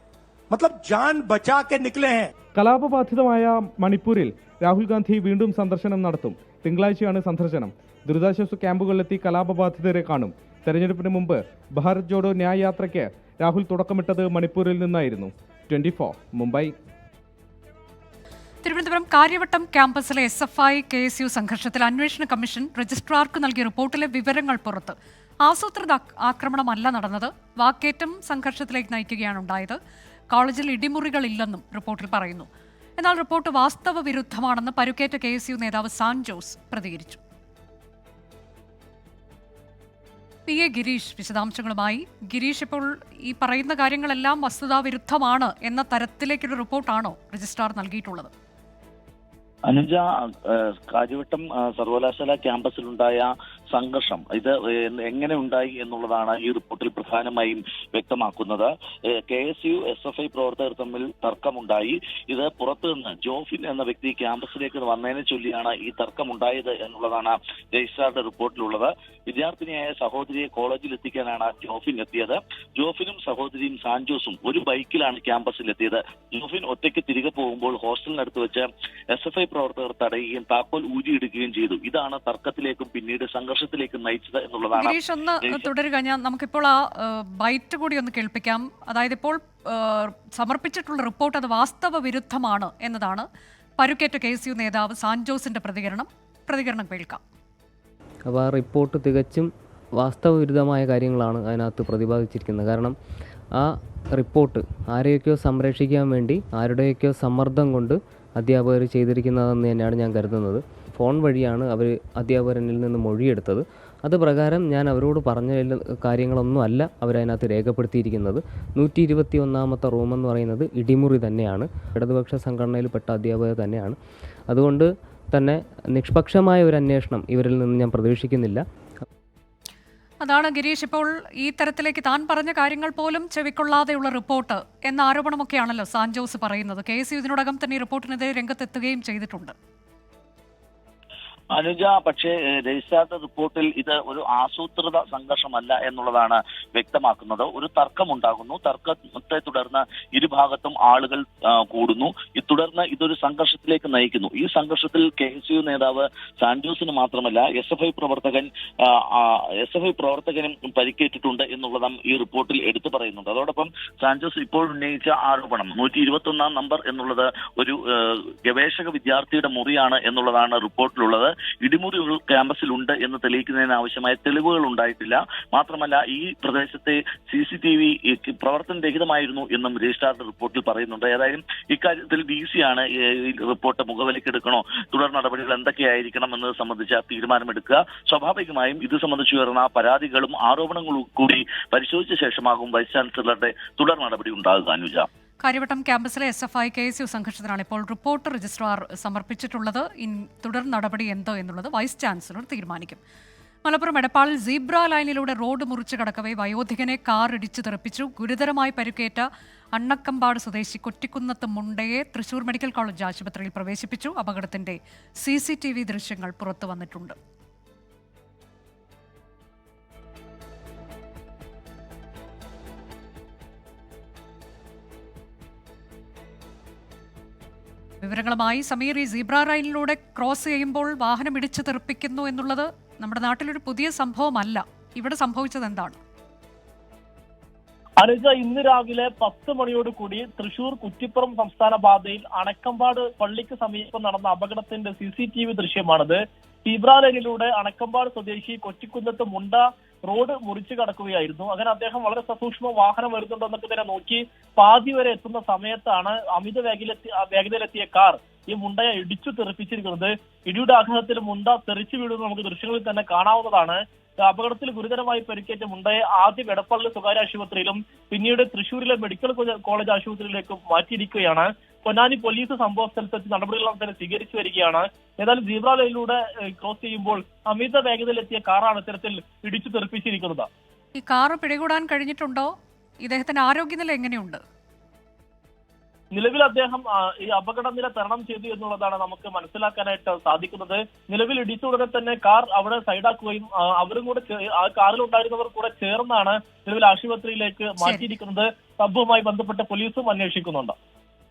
L: मतलब जान बचा के निकले हैं.
I: കലാപബാധിതമായ മണിപ്പൂരിൽ രാഹുൽ ഗാന്ധി വീണ്ടും സന്ദർശനം നടത്തും. തിങ്കളാഴ്ചയാണ് സന്ദർശനം. ദുരിതാശ്വാസ ക്യാമ്പുകളിലെത്തി കലാപബാധിതരെ കാണും. തെരഞ്ഞെടുപ്പിന് മുമ്പ് ഭാരത് ജോഡോ ന്യായ് യാത്രയ്ക്ക് രാഹുൽ തുടക്കമിട്ടത് മണിപ്പൂരിൽ നിന്നായിരുന്നു. 24 മുംബൈ.
A: തിരുവനന്തപുരം കാര്യവട്ടം ക്യാമ്പസിലെ SFI KSU സംഘർഷത്തിൽ അന്വേഷണ കമ്മീഷൻ രജിസ്ട്രാർക്ക് നൽകിയ റിപ്പോർട്ടിലെ വിവരങ്ങൾ പുറത്ത്. ആസൂത്രിത ആക്രമണമല്ല നടന്നത്. വാക്കേറ്റം സംഘർഷത്തിലേക്ക് നയിക്കുകയാണ് ഉണ്ടായത്. കോളേജിൽ ഇടിമുറികളില്ലെന്നും റിപ്പോർട്ടിൽ പറയുന്നു. എന്നാൽ റിപ്പോർട്ട് വാസ്തവ വിരുദ്ധമാണെന്ന് പരുക്കേറ്റ KSU നേതാവ് സാൻജോസ് പ്രതികരിച്ചു. PA ഗിരീഷ് വിശദാംശങ്ങളുമായി. ഗിരീഷ്, ഇപ്പോൾ ഈ പറയുന്ന കാര്യങ്ങളെല്ലാം വസ്തുതാവിരുദ്ധമാണ് എന്ന തരത്തിലേക്കൊരു റിപ്പോർട്ടാണോ രജിസ്ട്രാർ നൽകിയിട്ടുള്ളത്?
E: അനുജ, കാര്യവട്ടം സർവകലാശാല ക്യാമ്പസിലുണ്ടായ സംഘർഷം ഇത് എങ്ങനെ ഉണ്ടായി എന്നുള്ളതാണ് ഈ റിപ്പോർട്ടിൽ പ്രധാനമായും വ്യക്തമാക്കുന്നത്. KSU SFI പ്രവർത്തകർ തമ്മിൽ തർക്കമുണ്ടായി. ഇത് പുറത്തു നിന്ന് ജോഫിൻ എന്ന വ്യക്തി ക്യാമ്പസിലേക്ക് വന്നതിനെ ചൊല്ലിയാണ് ഈ തർക്കമുണ്ടായത് എന്നുള്ളതാണ് രജിസ്ട്രാറുടെ റിപ്പോർട്ടിലുള്ളത്. വിദ്യാർത്ഥിനിയായ സഹോദരിയെ കോളേജിൽ എത്തിക്കാനാണ് ജോഫിൻ എത്തിയത്. ജോഫിനും സഹോദരിയും സാൻജോസും ഒരു ബൈക്കിലാണ് ക്യാമ്പസിലെത്തിയത്. ജോഫിൻ ഒറ്റയ്ക്ക് തിരികെ പോകുമ്പോൾ ഹോസ്റ്റലിനടുത്ത് വെച്ച് SFI പ്രവർത്തകർ തടയുകയും താക്കോൽ ഊരിയിടുകയും ചെയ്തു. ഇതാണ് തർക്കത്തിലേക്കും പിന്നീട് സംഘർഷത്തിലേക്കും നയിച്ചത് എന്നുള്ളതാണ്.
A: ഗിരീഷ്, ഒന്ന് തുടരുക. നമുക്കിപ്പോൾ ആ ബൈറ്റ് കൂടി ഒന്ന് കേൾപ്പിക്കാം. അതായത് ഇപ്പോൾ സമർപ്പിച്ചിട്ടുള്ള റിപ്പോർട്ട് അത് വാസ്തവ വിരുദ്ധമാണ് എന്നതാണ് പരുക്കേറ്റ KSU നേതാവ് സാൻജോസിന്റെ പ്രതികരണം കേൾക്കാം.
M: അപ്പോൾ ആ റിപ്പോർട്ട് തികച്ചും വാസ്തവവിരുദ്ധമായ കാര്യങ്ങളാണ് അതിനകത്ത് പ്രതിപാദിച്ചിരിക്കുന്നത്. കാരണം ആ റിപ്പോർട്ട് ആരെയൊക്കെയോ സംരക്ഷിക്കാൻ വേണ്ടി ആരുടെയൊക്കെയോ സമ്മർദ്ദം കൊണ്ട് അധ്യാപകർ ചെയ്തിരിക്കുന്നതെന്ന് തന്നെയാണ് ഞാൻ കരുതുന്നത്. ഫോൺ വഴിയാണ് അവർ അധ്യാപകരിൽ നിന്ന് മൊഴിയെടുത്തത്. അത് പ്രകാരം ഞാൻ അവരോട് പറഞ്ഞ കാര്യങ്ങളൊന്നും അല്ല അവരതിനകത്ത് രേഖപ്പെടുത്തിയിരിക്കുന്നത്. 121ാമത്തെ റൂമെന്ന് പറയുന്നത് ഇടിമുറി തന്നെയാണ്. ഇടതുപക്ഷ സംഘടനയിൽപ്പെട്ട അധ്യാപകർ തന്നെയാണ്. അതുകൊണ്ട് തന്നെ നിഷ്പക്ഷമായ ഒരു അന്വേഷണം ഇവരിൽ നിന്ന് ഞാൻ പ്രതീക്ഷിക്കുന്നില്ല.
A: അതാണ് ഗിരീഷ്, ഇപ്പോൾ ഈ തരത്തിലേക്ക് താൻ പറഞ്ഞ കാര്യങ്ങൾ പോലും ചെവിക്കൊള്ളാതെയുള്ള റിപ്പോർട്ട് എന്ന ആരോപണമൊക്കെയാണല്ലോ സാൻജോസ് പറയുന്നത്. KSU ഇതിനോടകം തന്നെ ഈ റിപ്പോർട്ടിനെതിരെ രംഗത്തെത്തുകയും ചെയ്തിട്ടുണ്ട്.
E: അനുജ, പക്ഷേ രജിസ്ട്രാറുടെ റിപ്പോർട്ടിൽ ഇത് ഒരു ആസൂത്രിത സംഘർഷമല്ല എന്നുള്ളതാണ് വ്യക്തമാക്കുന്നത്. ഒരു തർക്കമുണ്ടാകുന്നു. തർക്കത്തെ തുടർന്ന് ഇരുഭാഗത്തും ആളുകൾ കൂടുന്നു. തുടർന്ന് ഇതൊരു സംഘർഷത്തിലേക്ക് നയിക്കുന്നു. ഈ സംഘർഷത്തിൽ KSU നേതാവ് സാൻജോസിന് മാത്രമല്ല SFI പ്രവർത്തകനും പരിക്കേറ്റിട്ടുണ്ട് എന്നുള്ളതും ഈ റിപ്പോർട്ടിൽ എടുത്തു പറയുന്നുണ്ട്. അതോടൊപ്പം സാൻജോസ് ഇപ്പോൾ ഉന്നയിച്ച ആരോപണം 121ാം നമ്പർ എന്നുള്ളത് ഒരു ഗവേഷക വിദ്യാർത്ഥിയുടെ മുറിയാണ് എന്നുള്ളതാണ് റിപ്പോർട്ടിലുള്ളത്. ഇടിമുറികൾ ക്യാമ്പസിലുണ്ട് എന്ന് തെളിയിക്കുന്നതിന് ആവശ്യമായ തെളിവുകൾ ഉണ്ടായിട്ടില്ല. മാത്രമല്ല ഈ പ്രദേശത്തെ CCTV പ്രവർത്തനരഹിതമായിരുന്നു എന്നും രജിസ്ട്രാറുടെ റിപ്പോർട്ടിൽ പറയുന്നുണ്ട്. ഏതായാലും ഇക്കാര്യത്തിൽ DC ആണ് ഈ റിപ്പോർട്ട് മുഖവിലക്കെടുക്കണോ, തുടർ നടപടികൾ എന്തൊക്കെയായിരിക്കണം എന്നത് സംബന്ധിച്ച തീരുമാനമെടുക്കുക. സ്വാഭാവികമായും ഇത് സംബന്ധിച്ച് ഉയർന്ന പരാതികളും ആരോപണങ്ങളും കൂടി പരിശോധിച്ച ശേഷമാകും വൈസ് ചാൻസലറുടെ തുടർ നടപടി ഉണ്ടാകുക. അനുജ,
A: കാര്യവട്ടം ക്യാമ്പസിലെ SFI KSU സംഘർഷത്തിനാണ് ഇപ്പോൾ റിപ്പോർട്ട് രജിസ്ട്രാർ സമർപ്പിച്ചിട്ടുള്ളത്. തുടർ നടപടി എന്ത് എന്നുള്ളത് വൈസ് ചാൻസലർ തീരുമാനിക്കും. മലപ്പുറം എടപ്പാളിൽ സീബ്ര ലൈനിലൂടെ റോഡ് മുറിച്ചു കടക്കവേ വയോധികനെ കാർ ഇടിച്ചു തെറിപ്പിച്ചു. ഗുരുതരമായി പരിക്കേറ്റ അണ്ണക്കമ്പാട് സ്വദേശി കൊറ്റിക്കുന്നത്ത് മുണ്ടയെ തൃശൂർ മെഡിക്കൽ കോളേജ് ആശുപത്രിയിൽ പ്രവേശിപ്പിച്ചു. അപകടത്തിന്റെ CCTV ദൃശ്യങ്ങൾ പുറത്തു വന്നിട്ടുണ്ട്. വിവരങ്ങളുമായി സമീർ. ഈ സീബ്ര ലൈനിലൂടെ ക്രോസ് ചെയ്യുമ്പോൾ വാഹനം ഇടിച്ചു തെറിപ്പിക്കുന്നു എന്നുള്ളത് നമ്മുടെ നാട്ടിലൊരു പുതിയ സംഭവമല്ല. ഇവിടെ സംഭവിച്ചത് എന്താണ്?
U: അനുജ, ഇന്ന് രാവിലെ 10 മണിയോടുകൂടി തൃശൂർ കുറ്റിപ്പുറം സംസ്ഥാന പാതയിൽ അണക്കമ്പാട് പള്ളിക്ക് സമീപം നടന്ന അപകടത്തിന്റെ CCTV ദൃശ്യമാണിത്. സീബ്ര ലൈനിലൂടെ അണക്കമ്പാട് സ്വദേശി കൊച്ചിക്കുന്നത്ത് മുണ്ട റോഡ് മുറിച്ചു കടക്കുകയായിരുന്നു. അങ്ങനെ അദ്ദേഹം വളരെ സസൂക്ഷ്മം വാഹനം വരുന്നുണ്ടോ എന്നൊക്കെ തന്നെ നോക്കി പാതി വരെ എത്തുന്ന സമയത്താണ് അമിത വേഗതയിലെത്തിയ കാർ ഈ മുണ്ടയെ ഇടിച്ചു തെറിപ്പിച്ചിരിക്കുന്നത്. ഇടിയുടെ ആഘാതത്തിൽ മുണ്ട തെറിച്ചു വീഴുന്നത് നമുക്ക് ദൃശ്യങ്ങളിൽ തന്നെ കാണാവുന്നതാണ്. അപകടത്തിൽ ഗുരുതരമായി പരിക്കേറ്റ മുണ്ടയെ ആദ്യം എടപ്പാളിലെ സ്വകാര്യ ആശുപത്രിയിലും പിന്നീട് തൃശൂരിലെ മെഡിക്കൽ കോളേജ് ആശുപത്രിയിലേക്കും മാറ്റിയിരിക്കുകയാണ്. പൊന്നാനി പോലീസ് സംഭവ സ്ഥലത്തെത്തി നടപടികളെല്ലാം തന്നെ സ്വീകരിച്ചു വരികയാണ്. ഏതായാലും സീബ്ര ലൈനിലൂടെ ക്രോസ് ചെയ്യുമ്പോൾ അമിത വേഗതയിലെത്തിയ കാറാണ് ഇത്തരത്തിൽ ഇടിച്ചു തെറിപ്പിച്ചിരിക്കുന്നത്.
A: ഈ കാർ പിടികൂടാൻ കഴിഞ്ഞിട്ടുണ്ടോ? ഇദ്ദേഹത്തിന്റെ ആരോഗ്യനില എങ്ങനെയുണ്ട്?
U: നിലവിൽ അദ്ദേഹം ഈ അപകടനില തരണം ചെയ്തു എന്നുള്ളതാണ് നമുക്ക് മനസ്സിലാക്കാനായിട്ട് സാധിക്കുന്നത്. നിലവിൽ ഇടിച്ച ഉടനെ തന്നെ കാർ അവിടെ സൈഡാക്കുകയും അവരും കൂടെ ആ കാറിലുണ്ടായിരുന്നവർ കൂടെ ചേർന്നാണ് നിലവിൽ ആശുപത്രിയിലേക്ക് മാറ്റിയിരിക്കുന്നത്. സംഭവവുമായി ബന്ധപ്പെട്ട് പോലീസും അന്വേഷിക്കുന്നുണ്ട്.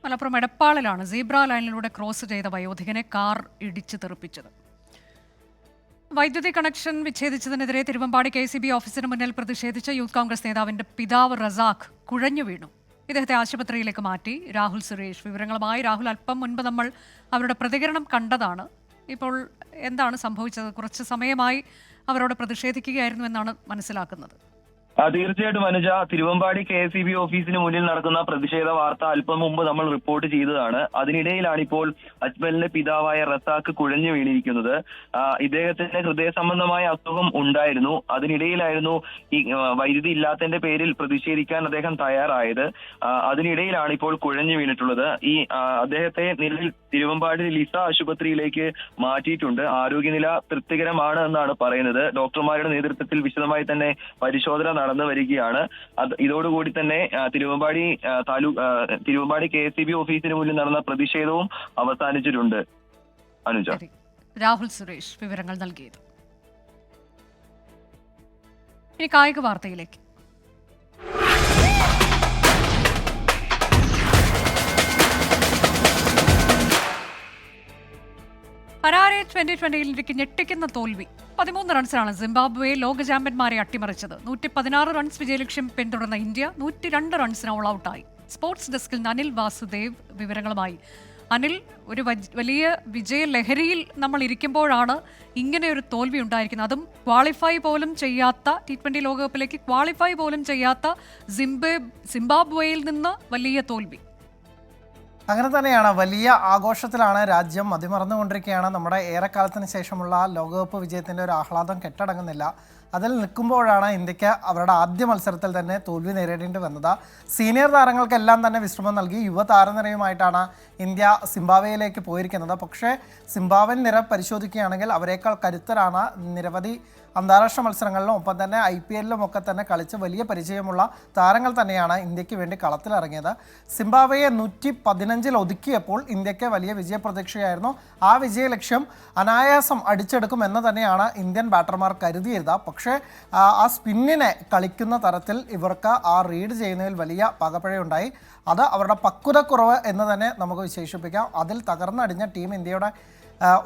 A: മലപ്പുറം എടപ്പാളിലാണ് സീബ്ര ലൈനിലൂടെ ക്രോസ് ചെയ്ത വയോധികനെ കാർ ഇടിച്ചു തെറിപ്പിച്ചത്. വൈദ്യുതി കണക്ഷൻ വിച്ഛേദിച്ചതിനെതിരെ തിരുവമ്പാടി KCB ഓഫീസിന് മുന്നിൽ പ്രതിഷേധിച്ച യൂത്ത് കോൺഗ്രസ് നേതാവിന്റെ പിതാവ് റസാഖ് കുഴഞ്ഞു വീണു. ഇദ്ദേഹത്തെ ആശുപത്രിയിലേക്ക് മാറ്റി. രാഹുൽ സുരേഷ് വിവരങ്ങളുമായി. രാഹുൽ, അല്പം മുൻപ് നമ്മൾ അവരുടെ പ്രതികരണം കണ്ടതാണ്. ഇപ്പോൾ എന്താണ് സംഭവിച്ചത്? കുറച്ച് സമയമായി അവരോട് പ്രതിഷേധിക്കുകയായിരുന്നു എന്നാണ് മനസ്സിലാക്കുന്നത്.
T: തീർച്ചയായിട്ടും അനുജ, തിരുവമ്പാടി KCB ഓഫീസിന് മുന്നിൽ നടക്കുന്ന പ്രതിഷേധ വാർത്ത അല്പം മുമ്പ് നമ്മൾ റിപ്പോർട്ട് ചെയ്തതാണ്. അതിനിടയിലാണ് ഇപ്പോൾ അജ്മലിന്റെ പിതാവായ റസാഖ് കുഴഞ്ഞു വീണിരിക്കുന്നത്. ഇദ്ദേഹത്തിന് ഹൃദയ സംബന്ധമായ അസുഖം ഉണ്ടായിരുന്നു. അതിനിടയിലായിരുന്നു ഈ വൈദ്യുതി ഇല്ലാത്തതിന്റെ പേരിൽ പ്രതിഷേധിക്കാൻ അദ്ദേഹം തയ്യാറായത്. അതിനിടയിലാണ് ഇപ്പോൾ കുഴഞ്ഞു വീണിട്ടുള്ളത്. ഈ അദ്ദേഹത്തെ നിലവിൽ തിരുവമ്പാടി ലിസ ആശുപത്രിയിലേക്ക് മാറ്റിയിട്ടുണ്ട്. ആരോഗ്യനില തൃപ്തികരമാണ് എന്നാണ് പറയുന്നത്. ഡോക്ടർമാരുടെ നേതൃത്വത്തിൽ വിശദമായി തന്നെ പരിശോധന നടന്നു വരികയാണ്. ഇതോടുകൂടി തന്നെ തിരുവമ്പാടി KCB ഓഫീസിന് മുന്നിൽ നടന്ന പ്രതിഷേധവും അവസാനിച്ചിട്ടുണ്ട്. അനുജ,
A: രാഹുൽ സുരേഷ് വിവരങ്ങൾ നൽകിയത്. ഇനി കായിക വാർത്തയിലേക്ക്. ഹരാരെ 2020-ൽ ഇന്ത്യക്ക് ഞെട്ടിക്കുന്ന തോൽവി. 13 റൺസിനാണ് സിംബാബ്വെ ലോക ചാമ്പ്യന്മാരെ അട്ടിമറിച്ചത്. 116 റൺസ് വിജയലക്ഷ്യം പിന്തുടർന്ന ഇന്ത്യ 102 റൺസിന് ഓൾ ഔട്ടായി. സ്പോർട്സ് ഡെസ്കിൽ നിന്ന് അനിൽ വാസുദേവ് വിവരങ്ങളുമായി. അനിൽ, ഒരു വലിയ വിജയ ലഹരിയിൽ നമ്മൾ ഇരിക്കുമ്പോഴാണ് ഇങ്ങനെ ഒരു തോൽവി ഉണ്ടായിരിക്കുന്നത്. അതും ക്വാളിഫൈ പോലും ചെയ്യാത്ത T20 ലോകകപ്പിലേക്ക് ക്വാളിഫൈ പോലും ചെയ്യാത്ത സിംബാബ്വെയിൽ നിന്ന് വലിയ തോൽവി.
B: അങ്ങനെ തന്നെയാണ്. വലിയ ആഘോഷത്തിലാണ് രാജ്യം. മതിമറന്നുകൊണ്ടിരിക്കുകയാണ്. നമ്മുടെ ഏറെക്കാലത്തിന് ശേഷമുള്ള ലോകകപ്പ് വിജയത്തിൻ്റെ ഒരു ആഹ്ലാദം കെട്ടടങ്ങുന്നില്ല. അതിൽ നിൽക്കുമ്പോഴാണ് ഇന്ത്യക്ക് അവരുടെ ആദ്യ മത്സരത്തിൽ തന്നെ തോൽവി നേരിടേണ്ടി വന്നത്. സീനിയർ താരങ്ങൾക്കെല്ലാം തന്നെ വിശ്രമം നൽകി യുവ താരനിരയുമായിട്ടാണ് ഇന്ത്യ സിംബാബ്വേയിലേക്ക് പോയിരിക്കുന്നത്. പക്ഷേ സിംബാബ്വൻ നിര പരിശോധിക്കുകയാണെങ്കിൽ അവരെക്കാൾ കരുത്തരാണ്. നിരവധി അന്താരാഷ്ട്ര മത്സരങ്ങളിലും ഒപ്പം തന്നെ IPL-ലും ഒക്കെ തന്നെ കളിച്ച് വലിയ പരിചയമുള്ള താരങ്ങൾ തന്നെയാണ് ഇന്ത്യക്ക് വേണ്ടി കളത്തിലിറങ്ങിയത്. സിംബാബ്വേയെ 115-ൽ ഒതുക്കിയപ്പോൾ ഇന്ത്യക്ക് വലിയ വിജയപ്രതീക്ഷയായിരുന്നു. ആ വിജയലക്ഷ്യം അനായാസം അടിച്ചെടുക്കുമെന്ന് തന്നെയാണ് ഇന്ത്യൻ ബാറ്റർമാർ കരുതിയത്. പക്ഷേ ആ സ്പിന്നിനെ കളിക്കുന്ന തരത്തിൽ ഇവർക്ക് ആ റീഡ് ചെയ്യുന്നതിൽ വലിയ പകപ്പിഴയുണ്ടായി. അത് അവരുടെ പക്വതക്കുറവ് എന്ന് തന്നെ നമുക്ക് വിശേഷിപ്പിക്കാം. അതിൽ തകർന്നടിഞ്ഞ ടീം ഇന്ത്യയുടെ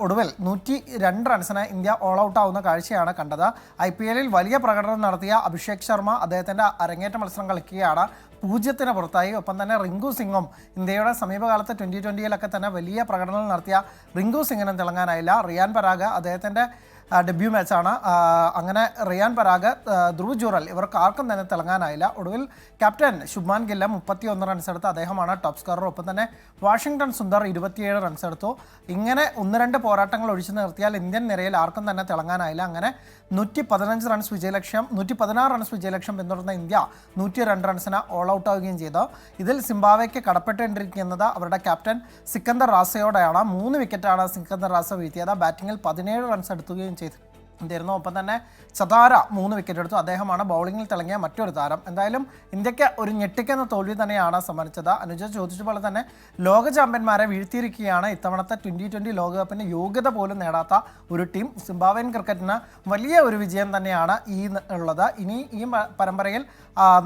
B: ഒടുവിൽ 102 റൺസിന് ഇന്ത്യ ഓൾ ഔട്ട് ആവുന്ന കാഴ്ചയാണ് കണ്ടത്. IPL-ൽ വലിയ പ്രകടനം നടത്തിയ അഭിഷേക് ശർമ്മ അദ്ദേഹത്തിൻ്റെ അരങ്ങേറ്റ മത്സരം കളിക്കുകയാണ്. 0-ന് പുറത്തായി. ഒപ്പം തന്നെ റിങ്കു സിംഗും ഇന്ത്യയുടെ സമീപകാലത്ത് 2020-ലൊക്കെ തന്നെ വലിയ പ്രകടനം നടത്തിയ റിങ്കു സിംഗിനും തിളങ്ങാനായില്ല. റിയാൻ പരാഗ് അദ്ദേഹത്തിൻ്റെ ഡെബ്യൂ മാച്ചാണ്. അങ്ങനെ റിയാൻ പരാഗ്, ധ്രുവ് ജുറൽ ഇവർക്ക് ആർക്കും തന്നെ തിളങ്ങാനായില്ല. ഒടുവിൽ ക്യാപ്റ്റൻ ശുഭ്മാൻ ഗില്ല 31 റൺസ് എടുത്ത് അദ്ദേഹമാണ് ടോപ്പ് സ്കോറർ. ഒപ്പം തന്നെ വാഷിംഗ്ടൺ സുന്ദർ 27 റൺസ് എടുത്തു. ഇങ്ങനെ 1-2 പോരാട്ടങ്ങൾ ഒഴിച്ചു നിർത്തിയാൽ ഇന്ത്യൻ നിരയിൽ ആർക്കും തന്നെ തിളങ്ങാനായില്ല. അങ്ങനെ 116 റൺസ് വിജയലക്ഷ്യം പിന്തുടർന്ന ഇന്ത്യ 102 റൺസിന് ഓൾ ഔട്ട് ആവുകയും ചെയ്തു. ഇതിൽ സിംബാബ്വേക്ക് കടപ്പെട്ടിരിക്കുന്നത് അവരുടെ ക്യാപ്റ്റൻ സിക്കന്ദർ റാസയോടെയാണ്. 3 വിക്കറ്റാണ് സിക്കന്ദർ റാസ വീഴ്ത്തിയത്. ബാറ്റിംഗിൽ 17 റൺസ് എടുക്കുകയും ചെയ്തു. എന്തായിരുന്നു. ഒപ്പം തന്നെ സതാര 3 വിക്കറ്റ് എടുത്തു. അദ്ദേഹമാണ് ബൗളിങ്ങിൽ തിളങ്ങിയ മറ്റൊരു താരം. എന്തായാലും ഇന്ത്യക്ക് ഒരു ഞെട്ടിക്കുന്ന തോൽവി തന്നെയാണ് സമ്മാനിച്ചത്. അനുജ ചോദിച്ച പോലെ തന്നെ ലോക ചാമ്പ്യന്മാരെ വീഴ്ത്തിയിരിക്കുകയാണ്. ഇത്തവണത്തെ 2020 ലോകകപ്പിന് യോഗ്യത പോലും നേടാത്ത ഒരു ടീം. സിംബാബ്വേൻ ക്രിക്കറ്റിന് വലിയ ഒരു വിജയം തന്നെയാണ് ഉള്ളത്. ഇനി ഈ പരമ്പരയിൽ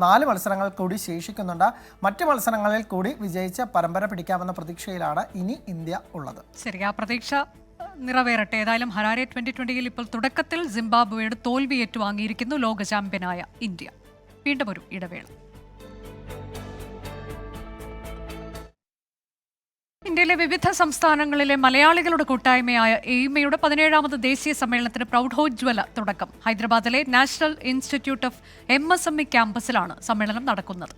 B: 4 മത്സരങ്ങൾ കൂടി ശേഷിക്കുന്നുണ്ട്. മറ്റ് മത്സരങ്ങളിൽ കൂടി വിജയിച്ച് പരമ്പര പിടിക്കാമെന്ന പ്രതീക്ഷയിലാണ് ഇനി ഇന്ത്യ ഉള്ളത്.
A: ശരി, ആ പ്രതീക്ഷ നിറവേറട്ടെ. ഏതായാലും ഹരാരെ 2020 ഇപ്പോൾ തുടക്കത്തിൽ സിംബാബ്വേയുടെ തോൽവി ഏറ്റുവാങ്ങിയിരിക്കുന്നു ലോക ചാമ്പ്യനായ ഇന്ത്യ. വീണ്ടും ഒരു ഇടവേള. ഇന്ത്യയിലെ വിവിധ സംസ്ഥാനങ്ങളിലെ മലയാളികളുടെ കൂട്ടായ്മയായ എയ്മയുടെ 17ാമത് ദേശീയ സമ്മേളനത്തിന് പ്രൗഢോജ്വല തുടക്കം. ഹൈദരാബാദിലെ നാഷണൽ ഇൻസ്റ്റിറ്റ്യൂട്ട് ഓഫ് MSME ക്യാമ്പസിലാണ് സമ്മേളനം നടക്കുന്നത്.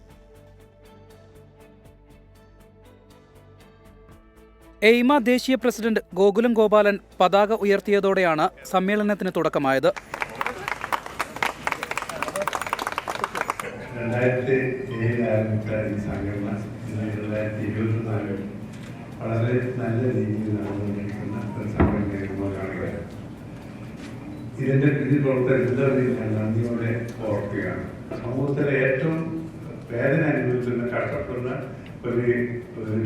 O: എയ്മ ദേശീയ പ്രസിഡന്റ് ഗോകുലം ഗോപാലൻ പതാക ഉയർത്തിയതോടെയാണ് സമ്മേളനത്തിന് തുടക്കമായത്.
N: 2007 ആരംഭിച്ച ഈ സംഘടന 2024 വളരെ നല്ല രീതിയിൽ നടന്നുകൊണ്ടിരിക്കുന്ന ഒരു സംഘടനയായിരുന്നു കാണുകയാണ്. ഇതിന്റെ പിന്നിൽ പ്രവർത്തകരെല്ലാവരെയും ഞാൻ നന്ദിയോടെ ഓർക്കുകയാണ്. സമൂഹത്തിലെ ഏറ്റവും വേദന അനുഭവിക്കുന്ന കഷ്ടപ്പെടുന്ന ഒരു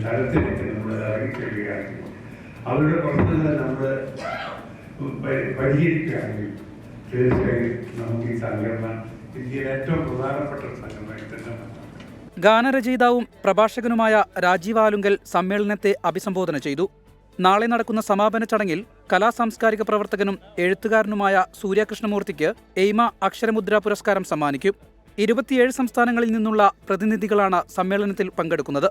N: തലത്തിലേക്ക് നമ്മൾ ഇറങ്ങിച്ചെല്ലുകയാണെങ്കിൽ അവരുടെ പ്രശ്നങ്ങൾ നമ്മൾ പരിഹരിക്കുകയാണെങ്കിൽ തീർച്ചയായും നമുക്ക് ഈ സംഘടന ഇന്ത്യയിലെ ഏറ്റവും പ്രധാനപ്പെട്ട ഒരു സംഘടനയായി തന്നെ.
O: ഗാനരചയിതാവും പ്രഭാഷകനുമായ രാജീവ് ആലുങ്കൽ സമ്മേളനത്തെ അഭിസംബോധന ചെയ്തു. നാളെ നടക്കുന്ന സമാപന ചടങ്ങിൽ കലാസാംസ്കാരിക പ്രവർത്തകനും എഴുത്തുകാരനുമായ സൂര്യകൃഷ്ണമൂർത്തിക്ക് എയ്മ അക്ഷരമുദ്ര പുരസ്കാരം സമ്മാനിക്കും. 27 സംസ്ഥാനങ്ങളിൽ നിന്നുള്ള പ്രതിനിധികളാണ് സമ്മേളനത്തിൽ പങ്കെടുക്കുന്നത്.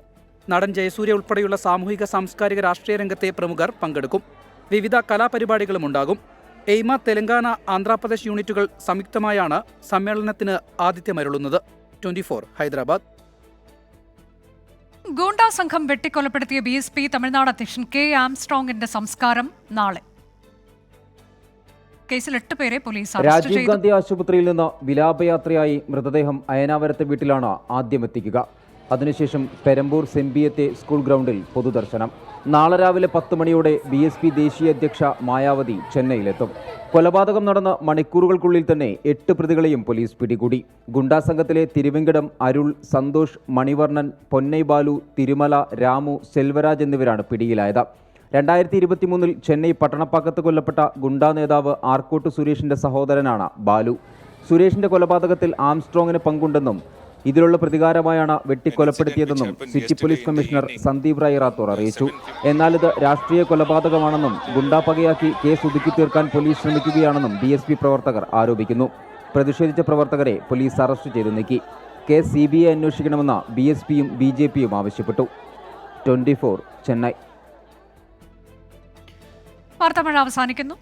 O: നടൻ ജയസൂര്യ ഉൾപ്പെടെയുള്ള സാമൂഹിക സാംസ്കാരിക രാഷ്ട്രീയ രംഗത്തെ പ്രമുഖർ പങ്കെടുക്കും. വിവിധ കലാപരിപാടികളും ഉണ്ടാകും. എയ്മ തെലങ്കാന ആന്ധ്രാപ്രദേശ് യൂണിറ്റുകൾ സംയുക്തമായാണ് സമ്മേളനത്തിന് ആതിഥ്യമരുളുന്നത്. 24 ഹൈദരാബാദ്.
A: ഗൂണ്ടാ സംഘം വെട്ടിക്കൊലപ്പെടുത്തിയ BSP തമിഴ്നാട് അധ്യക്ഷൻ K. ആംസ്ട്രോങ്ങിന്റെ സംസ്കാരം നാളെ. കേസിൽ 8 പേരെ പോലീസ് അറസ്റ്റ് ചെയ്തു.
P: രാജീവ് ഗാന്ധി ആശുപത്രിയിൽ നിന്ന് വിലാപയാത്രയായി മൃതദേഹം അയനാവരത്തെ വീട്ടിലാണ് ആദ്യം എത്തിക്കുക. അതിനുശേഷം പെരമ്പൂർ സെമ്പിയത്തെ സ്കൂൾ ഗ്രൗണ്ടിൽ പൊതുദർശനം. നാളെ രാവിലെ 10 മണിയോടെ BSP ദേശീയ അധ്യക്ഷ മായാവതി ചെന്നൈയിലെത്തും. കൊലപാതകം നടന്ന മണിക്കൂറുകൾക്കുള്ളിൽ തന്നെ 8 പ്രതികളെയും പോലീസ് പിടികൂടി. ഗുണ്ടാ സംഘത്തിലെ തിരുവെങ്കടം, അരുൾ, സന്തോഷ്, മണിവർണ്ണൻ, പൊന്നൈ ബാലു, തിരുമല, രാമു, സെൽവരാജ് എന്നിവരാണ് പിടിയിലായത്. 2023 ചെന്നൈ പട്ടണപ്പാക്കത്ത് കൊല്ലപ്പെട്ട ഗുണ്ടാ നേതാവ് ആർക്കോട്ട് സുരേഷിന്റെ സഹോദരനാണ് ബാലു. സുരേഷിന്റെ കൊലപാതകത്തിൽ ആംസ്ട്രോങ്ങിന് പങ്കുണ്ടെന്നും ഇതിലുള്ള പ്രതികാരമായാണ് വെട്ടിക്കൊലപ്പെടുത്തിയതെന്നും city police commissioner Sandeep Rai Rathore അറിയിച്ചു. എന്നാൽ ഇത് രാഷ്ട്രീയ കൊലപാതകമാണെന്നും ഗുണ്ടാ പകയാക്കി കേസ് ഒതുക്കി തീർക്കാൻ പോലീസ് ശ്രമിക്കുകയാണെന്നും BSP പ്രവർത്തകർ ആരോപിക്കുന്നു. പ്രതിഷേധിച്ച പ്രവർത്തകരെ പോലീസ് അറസ്റ്റ് ചെയ്തു നീക്കി. കേസ് CBI അന്വേഷിക്കണമെന്ന് BSPയും BJPയും ആവശ്യപ്പെട്ടു. 24 ചെന്നൈ.
A: വാർത്താമഴ അവസാനിക്കുന്നു.